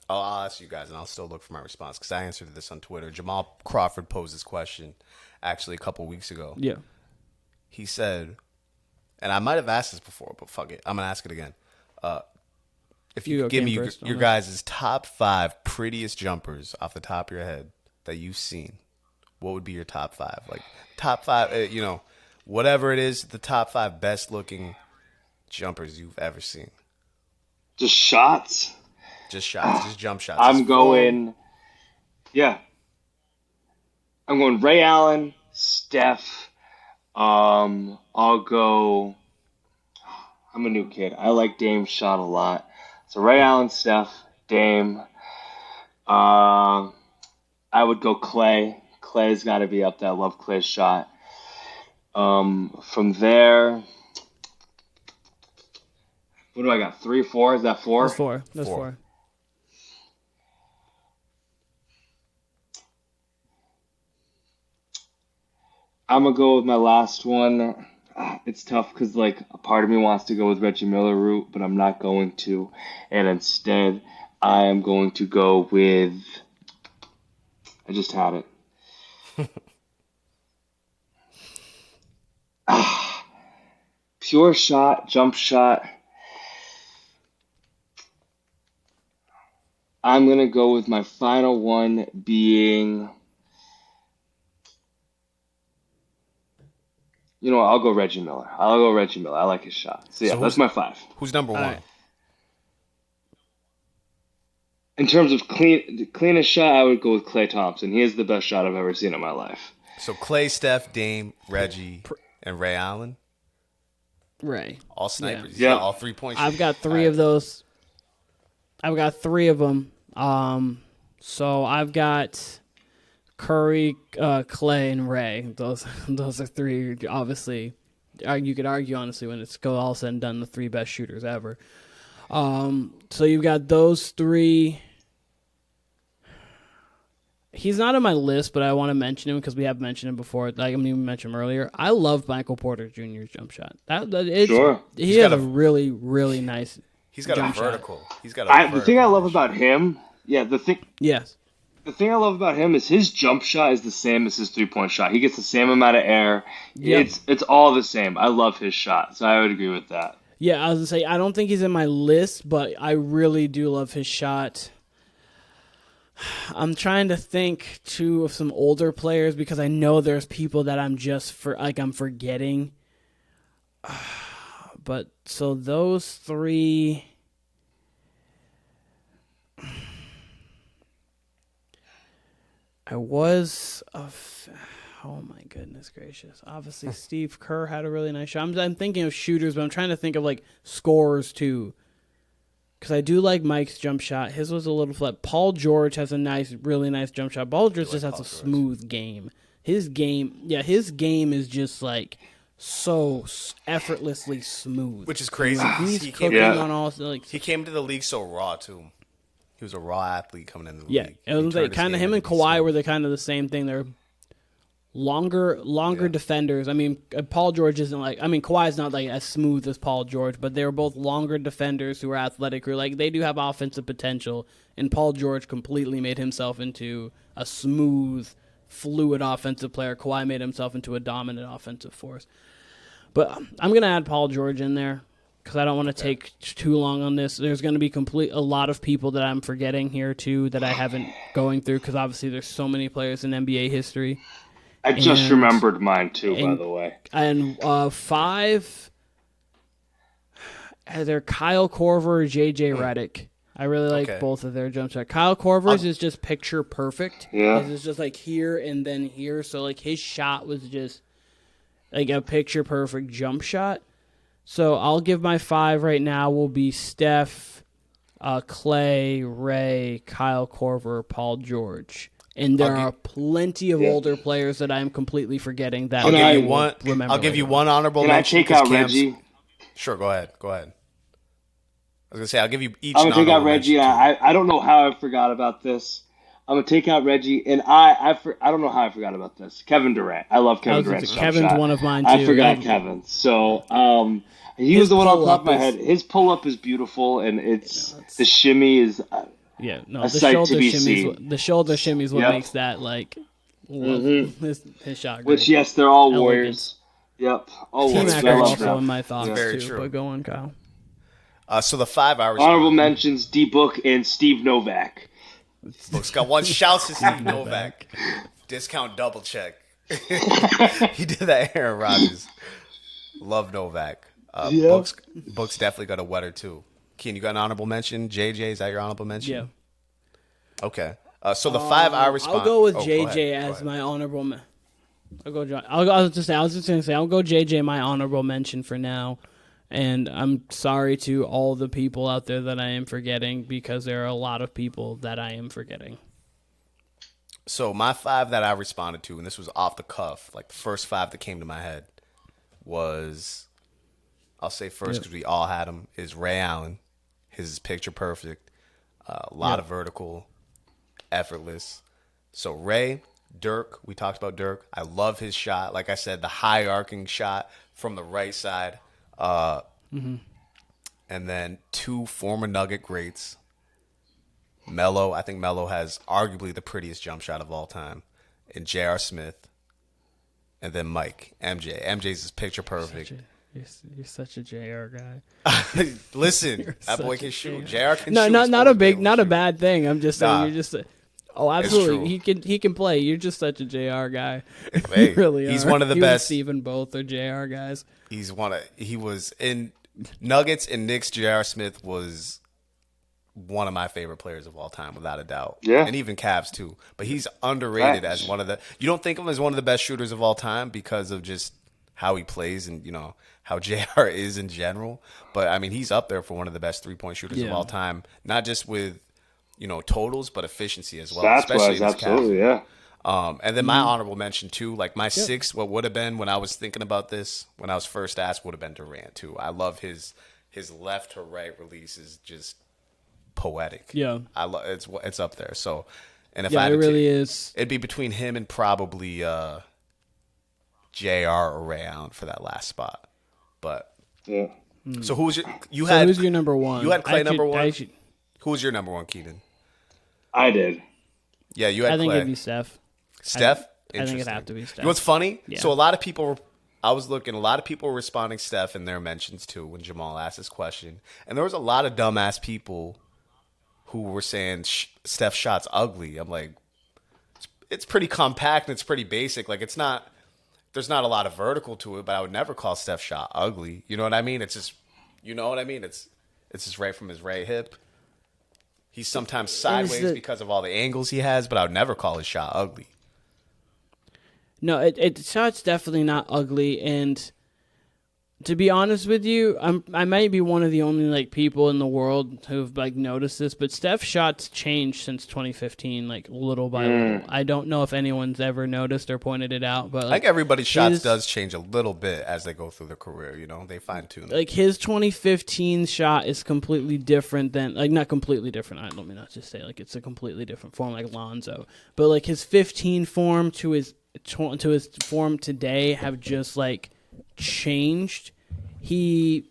I'll ask you guys, and I'll still look for my response because I answered this on Twitter. Jamal Crawford posed this question actually a couple weeks ago. Yeah. He said, and I might have asked this before, but fuck it. I'm going to ask it again. If you could give me your guys' top 5 prettiest jumpers off the top of your head that you've seen, what would be your top 5? Like, top 5, whatever it is, the top 5 best looking jumpers you've ever seen. Just shots? Just shots, just jump shots. I'm going Ray Allen, Steph. I'll go. I'm a new kid. I like Dame's shot a lot. So Ray Allen, Steph, Dame. I would go Clay. Clay's got to be up there. I love Clay's shot. From there, what do I got? 3, 4? Is that 4? That's 4. That's 4. I'm going to go with my last one. It's tough because, like, a part of me wants to go with Reggie Miller route, but I'm not going to. And instead, I am going to go with... I just had it. Pure shot, jump shot. I'm going to go with my final one being... You know what? I'll go Reggie Miller. I like his shot. So, that's my 5. Who's number 1? In terms of cleanest shot, I would go with Klay Thompson. He is the best shot I've ever seen in my life. So, Klay, Steph, Dame, Reggie, and Ray Allen? Ray. All snipers. Yeah. All 3-point shooters. I've got 3 of those. I've got 3 of them. So, I've got... Curry, Clay, and Ray. Those are 3. Obviously, you could argue honestly when it's all said and done, the 3 best shooters ever. So you've got those 3. He's not on my list, but I want to mention him because we have mentioned him before. Like we mentioned him earlier. I love Michael Porter Jr.'s jump shot. Sure. He has a really, really nice. He's got a vertical. Shot. He's got a. The thing I love about him, Yes. The thing I love about him is his jump shot is the same as his 3-point shot. He gets the same amount of air. Yep. It's all the same. I love his shot, so I would agree with that. Yeah, I was going to say, I don't think he's in my list, but I really do love his shot. I'm trying to think, too, of some older players because I know there's people that I'm forgetting. But, so those 3... oh my goodness gracious. Obviously, Steve Kerr had a really nice shot. I'm thinking of shooters, but I'm trying to think of, like, scorers, too. Because I do like Mike's jump shot. His was a little flat. Paul George has a really nice jump shot. Paul George just has a smooth game. His game is just, like, so effortlessly smooth. Which is crazy. He's cooking on all... Like, he came to the league so raw, too. He was a raw athlete coming into the league. Yeah, it was like kind of him and Kawhi were kind of the same thing. They're longer defenders. I mean, Paul George isn't like. I mean, Kawhi's not like as smooth as Paul George, but they were both longer defenders who were athletic. Who like they do have offensive potential, and Paul George completely made himself into a smooth, fluid offensive player. Kawhi made himself into a dominant offensive force. But I'm gonna add Paul George in there because I don't want to take too long on this. There's going to be a lot of people that I'm forgetting here too that I haven't going through because obviously there's so many players in NBA history. I just remembered mine too, by the way. And 5, either Kyle Korver or JJ Redick. I really like both of their jump shots. Kyle Korver's is just picture perfect. Yeah. It's just like here and then here. So like his shot was just like a picture perfect jump shot. So I'll give my 5 right now will be Steph, Clay, Ray, Kyle Korver, Paul George. And there are plenty of older players that I'm completely forgetting that I'll give you one honorable mention. Can I take out Reggie? Sure, go ahead. I was going to say, I'll give you each I'm going to take out Reggie. I don't know how I forgot about this. I'm going to take out Reggie, and I don't know how I forgot about this. Kevin Durant. I love Kevin Durant. Kevin's one of mine, too. I forgot Kevin. So he was the one on top of my head. His pull-up is beautiful, and the shimmy is a sight to be seen. The shoulder shimmy is what makes that, like, his shot great. Which, yes, they're all Warriors. Yep. All Team Warriors. also in my thoughts, Very too. true. But go on, Kyle. So the 5 hours. Honorable mentions, D-Book and Steve Novak. Book's got one. Shouts to Steve Novak. Discount double check. He did that Aaron Rodgers. Love Novak. Book's definitely got a wetter too. Keen, you got an honorable mention? JJ, is that your honorable mention? Yeah. Okay. So the 5 hour response. I'll go with JJ as my honorable mention. I was just going to say, I'll go JJ my honorable mention for now. And I'm sorry to all the people out there that I am forgetting because there are a lot of people that I am forgetting. So my 5 that I responded to, and this was off the cuff, like the first 5 that came to my head was, I'll say first because we all had him, is Ray Allen. His is picture perfect. A lot of vertical, effortless. So Ray, Dirk, we talked about Dirk. I love his shot. Like I said, the high arcing shot from the right side. And then 2 former Nugget greats. Melo, I think Melo has arguably the prettiest jump shot of all time. And J.R. Smith. And then Mike, MJ. MJ's is picture perfect. You're such a JR guy. Listen, that boy can shoot. JR can shoot. Not a bad thing. I'm just saying you're just absolutely. He can play. You're just such a JR guy. Hey, you really he's are. one of the best. Steven both are JR guys. He was in Nuggets and Knicks. J.R. Smith was one of my favorite players of all time, without a doubt. Yeah. And even Cavs too. But he's underrated as one of the. You don't think of him as one of the best shooters of all time because of just how he plays and how JR is in general. But I mean, he's up there for one of the best 3-point shooters of all time. Not just with totals, but efficiency as well. Stats-wise, absolutely, yeah. And then my honorable mention too, like my 6, what would have been when I was thinking about this, when I was first asked, would have been Durant too. I love his left to right release is just poetic. Yeah, it's up there. So, and if it really is, it'd be between him and probably JR or Ray Allen for that last spot. But so who's your number 1? You had Clay number 1. Who was your number 1, Keenan? I did. Yeah, you had Clay. I think it'd be Steph. Steph? I think it'd have to be Steph. You know what's funny? Yeah. So a lot of people were responding Steph in their mentions too when Jamal asked this question. And there was a lot of dumbass people who were saying Steph's shot's ugly. I'm like, it's pretty compact and it's pretty basic. Like there's not a lot of vertical to it, but I would never call Steph's shot ugly. You know what I mean? It's just, you know what I mean? It's just right from his right hip. He's sometimes sideways because of all the angles he has, but I would never call his shot ugly. No, shot's definitely not ugly, and to be honest with you, I might be one of the only people in the world who've noticed this, but Steph's shots changed since 2015, little by little. I don't know if anyone's ever noticed or pointed it out, but I think everybody's shots does change a little bit as they go through their career. They fine tune. His 2015 shot is completely different than not completely different. I don't mean not just say it's a completely different form like Lonzo, but his 15 form to his form today have just changed. He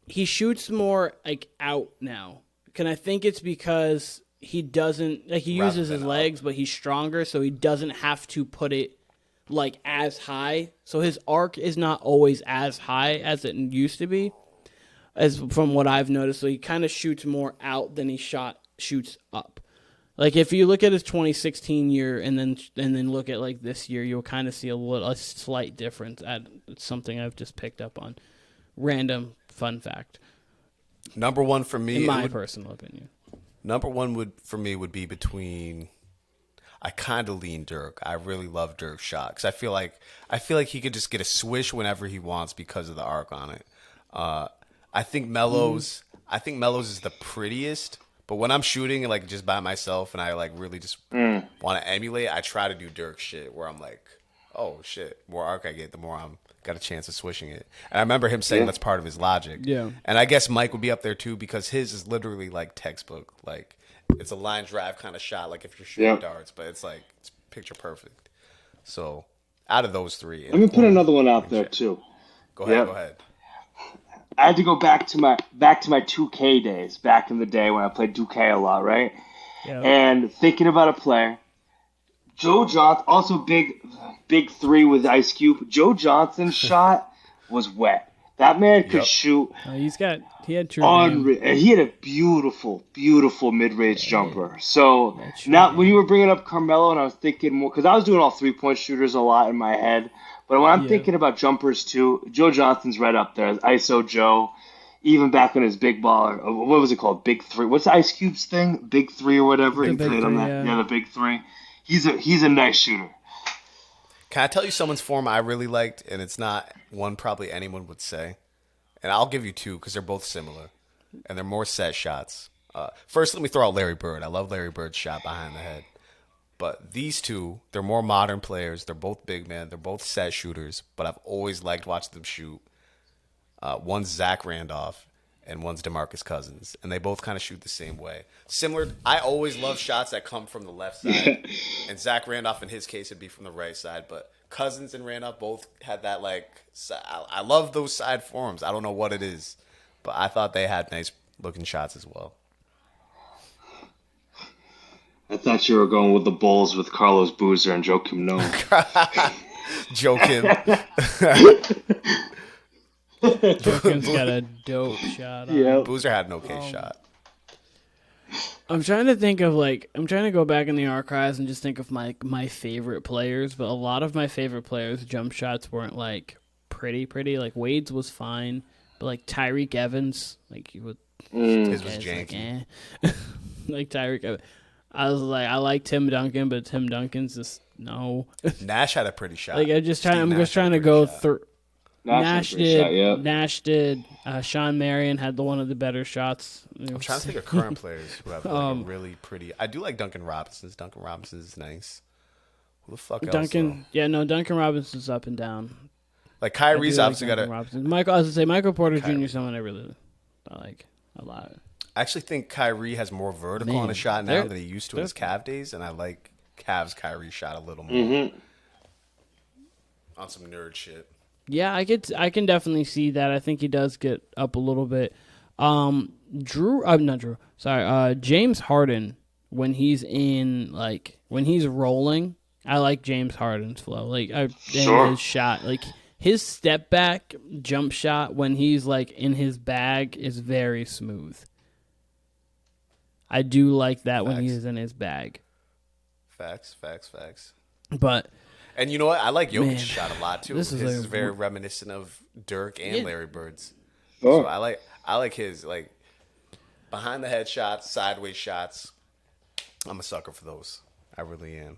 shoots more out now. Can I think it's because he doesn't he uses his legs, but he's stronger, so he doesn't have to put it as high. So his arc is not always as high as it used to be. as from what I've noticed. So he kind of shoots more out than he shoots up. Like if you look at his 2016 year and then look at like this year, you'll kind of see a slight difference. It's something I've just picked up on. Random fun fact. Number one for me, in my personal opinion. Number one for me would be between. I kind of lean Dirk. I really love Dirk's shot because I feel like he could just get a swish whenever he wants because of the arc on it. I think Melo's is the prettiest, but when I'm shooting like just by myself and I like really just want to emulate, I try to do Dirk shit where I'm like, oh shit, more arc I get, the more I'm got a chance of swishing it. And I remember him saying that's part of his logic. Yeah. And I guess Mike would be up there too because his is literally like textbook, like. It's a line drive kind of shot, like if you're shooting darts, but it's like it's picture perfect. So, out of those three, let me put another one out there too. Go ahead. I had to go back to my 2K days, back in the day when I played 2K a lot, right? Yeah. And thinking about a player, Joe Johnson, also big three with Ice Cube. Joe Johnson's shot was wet. That man could shoot. He had true. He had a beautiful, beautiful mid-range jumper. So now, when you were bringing up Carmelo, and I was thinking more because I was doing all 3-point shooters a lot in my head. But when I'm thinking about jumpers too, Joe Johnson's right up there. ISO Joe, even back when his big baller, what was it called? Big Three. What's Ice Cube's thing? Big Three or whatever. He played on that. Yeah, the Big Three. He's a nice shooter. Can I tell you someone's form I really liked, and it's not one probably anyone would say? And I'll give you two because they're both similar, and they're more set shots. First, let me throw out Larry Bird. I love Larry Bird's shot behind the head. But these two, they're more modern players. They're both big men. They're both set shooters, but I've always liked watching them shoot. One's Zach Randolph, and one's DeMarcus Cousins, and they both kind of shoot the same way. Similar, I always love shots that come from the left side, and Zach Randolph, in his case, would be from the right side. But Cousins and Randolph both had that like. I love those side forms. I don't know what it is, but I thought they had nice looking shots as well. I thought you were going with the Bulls with Carlos Boozer and Joakim Noah. Joakim. Joakim's got a dope shot. Yeah, Boozer had an okay shot. I'm trying to think of I'm trying to go back in the archives and just think of my favorite players, but a lot of my favorite players' jump shots weren't like pretty. Like Wade's was fine, but like Tyreek Evans, like he would. His was janky. Like Tyreek Evans. I was like, I like Tim Duncan, but Tim Duncan's just no. Nash had a pretty shot. Like I'm just trying to go through. Nash did. Sean Marion had one of the better shots. I'm trying to think of current players who have like a really pretty. I do like Duncan Robinson. Duncan Robinson is nice. Who the fuck else? Duncan Robinson's up and down. Like Kyrie's obviously got a. Michael, I was gonna say Michael Porter Jr. is someone I like a lot. I actually think Kyrie has more vertical on his shot now than he used to in his Cav days, and I like Cavs Kyrie shot a little more on some nerd shit. Yeah, I can definitely see that. I think he does get up a little bit. James Harden when he's when he's rolling, I like James Harden's flow. His shot, his step back jump shot when he's in his bag is very smooth. I do like that when he's in his bag. Facts. But and you know what? I like Jokic's shot a lot too. This is very reminiscent of Dirk and Larry Bird's. Oh. So I like his behind the head shots, sideways shots. I'm a sucker for those. I really am.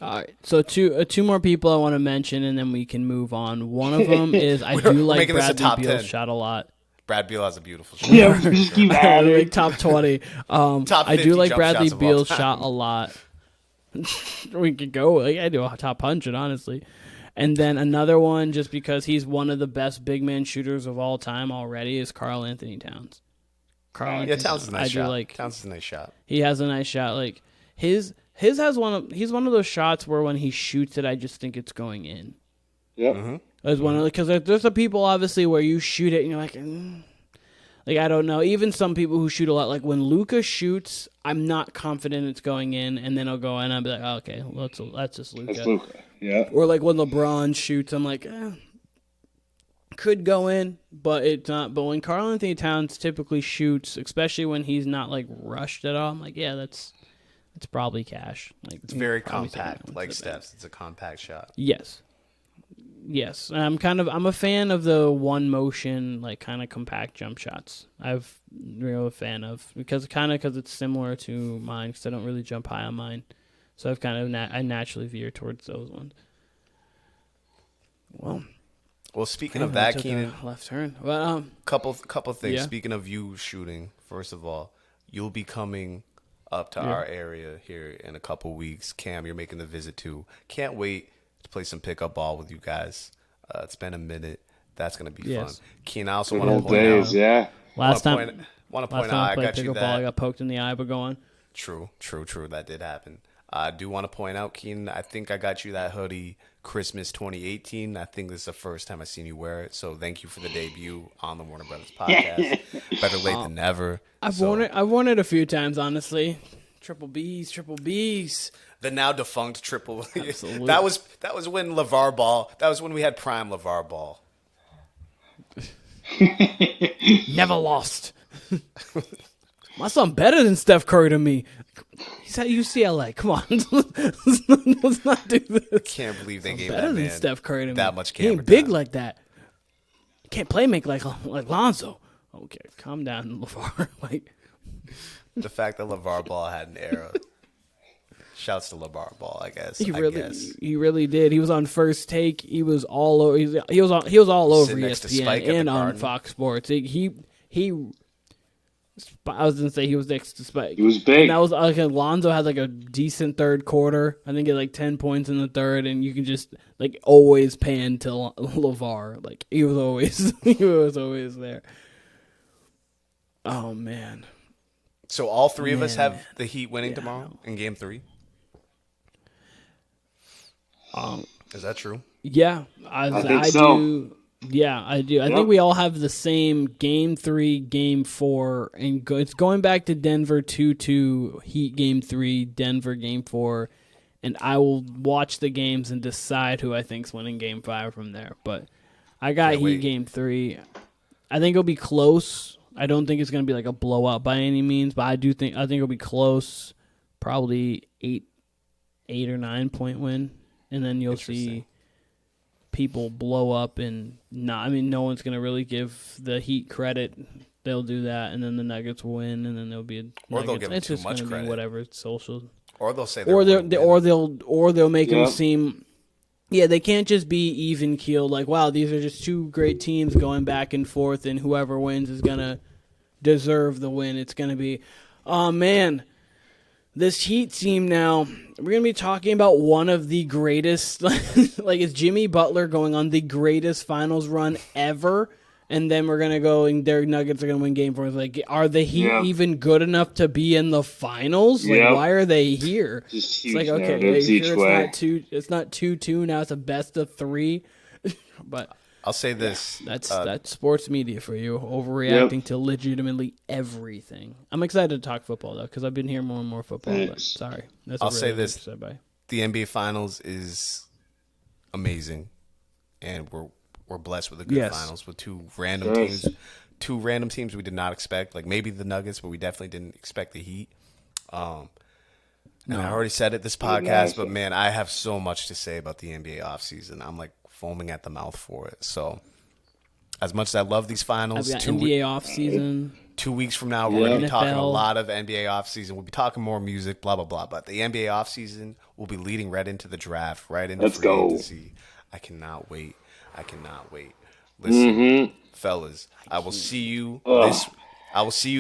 All right, so two more people I want to mention, and then we can move on. One of them is I do like Bradley Beal's shot a lot. Brad Beal has a beautiful shot. Yeah, we just keep adding. Top 20. Top 50 I do like Bradley Beal's shot a lot. We could go. I do a top 100, honestly. And then another one, just because he's one of the best big man shooters of all time already, is Karl Anthony Towns. Towns is a nice shot. Towns is a nice shot. He has a nice shot. He's one of those shots where when he shoots it, I just think it's going in. Yep. Mm-hmm. Because there's some people obviously where you shoot it and you're I don't know. Even some people who shoot a lot, when Luka shoots, I'm not confident it's going in, and then I'll go in and I'll be like, oh, okay, well, that's just Luka. That's Luka, yeah. Or when LeBron shoots, I'm like, could go in, but it's not. But when Karl Anthony Towns typically shoots, especially when he's not like rushed at all, I'm like, yeah, it's probably cash. Like it's very compact, like Steph's. It's a compact shot. Yes. And I'm a fan of the one motion, like kind of compact jump shots. I've real a fan of because it's similar to mine because I don't really jump high on mine, so I've kind of I naturally veer towards those ones. Well, speaking of that, Keenan, left turn. Well, couple things. Yeah. Speaking of you shooting, first of all, you'll be coming up to our area here in a couple weeks. Cam, you're making the visit too. Can't wait to play some pickup ball with you guys. It's been a minute. That's gonna be fun. Keenan, I also want to point out. Yeah. Last time I got you that. I got poked in the eye, but go on. True. That did happen. I do want to point out, Keenan, I think I got you that hoodie Christmas 2018. I think this is the first time I've seen you wear it. So thank you for the debut on the Warner Brothas podcast. Better late than never. I've worn it a few times, honestly. Triple B's. The now defunct triple. Absolutely. That was when LeVar Ball. That was when we had prime LeVar Ball. Never lost. My son better than Steph Curry to me. He's at UCLA. Come on, let's not do this. Can't believe they gave better that than man Steph Curry to that me. much He camera ain't big time. like that. Can't play make like Lonzo. Okay, calm down, LeVar. Like The fact that LeVar Ball had an era. Shouts to LeVar Ball, I guess. he really did. He was on First Take. He was all over. He was all over Sitting next to ESPN Spike at and the on Garden. Fox Sports. He. I was gonna say he was next to Spike. He was big. And that was like Lonzo had like a decent third quarter. I think he had like 10 points in the third, and you can just like always pan to LeVar. Like he was always there. Oh man. So all three of us have the Heat winning tomorrow in Game 3? Is that true? Yeah, I think so. do. Yeah, I do. I think we all have the same Game 3, Game 4, and it's going back to Denver 2-2, Heat Game 3, Denver Game 4, and I will watch the games and decide who I think's winning Game 5 from there. But I got Heat Game 3. I think it'll be close. I don't think it's going to be like a blowout by any means, but I think it'll be close. Probably 8 or 9 point win, and then you'll see people blow up and no one's going to really give the Heat credit. They'll do that, and then the Nuggets will win, and then there'll be or they'll give them too much credit. Be whatever social, or they'll say they'll make them seem. Yeah, they can't just be even keeled. Like, wow, these are just two great teams going back and forth, and whoever wins is gonna deserve the win. It's gonna be, oh man. This Heat team now, we're going to be talking about one of the greatest, like it's Jimmy Butler going on the greatest finals run ever, and then we're going to go and their Nuggets are going to win Game 4. It's like, are the Heat even good enough to be in the finals? Like, why are they here? Just it's like, okay, it's not 2-2, now it's a best of 3. But I'll say this. That's sports media for you, overreacting to legitimately everything. I'm excited to talk football, though, because I've been hearing more and more football. But sorry. I'll say this. The NBA Finals is amazing, and we're blessed with a good finals with two random teams we did not expect, like maybe the Nuggets, but we definitely didn't expect the Heat. And I already said it this podcast, but, man, I have so much to say about the NBA offseason. I'm, like, foaming at the mouth for it. So, as much as I love these finals, NBA offseason. 2 weeks from now, we're going to be talking a lot of NBA offseason. We'll be talking more music, blah, blah, blah. But the NBA offseason will be leading right into the draft, right into free agency. I cannot wait. Listen, fellas, I will see you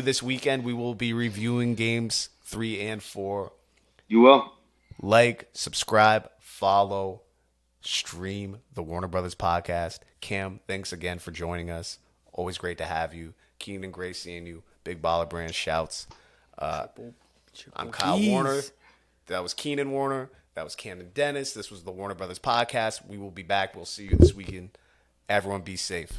this weekend. We will be reviewing games 3 and 4. You will. Like, subscribe, follow, stream the Warner Brothas podcast. Cam, thanks again for joining us. Always great to have you. Keenan, great seeing you. Big Baller Brand shouts. I'm Kyle Warner. That was Keenan Warner. That was Kamden Dennis. This was the Warner Brothas podcast. We will be back. We'll see you this weekend. Everyone be safe.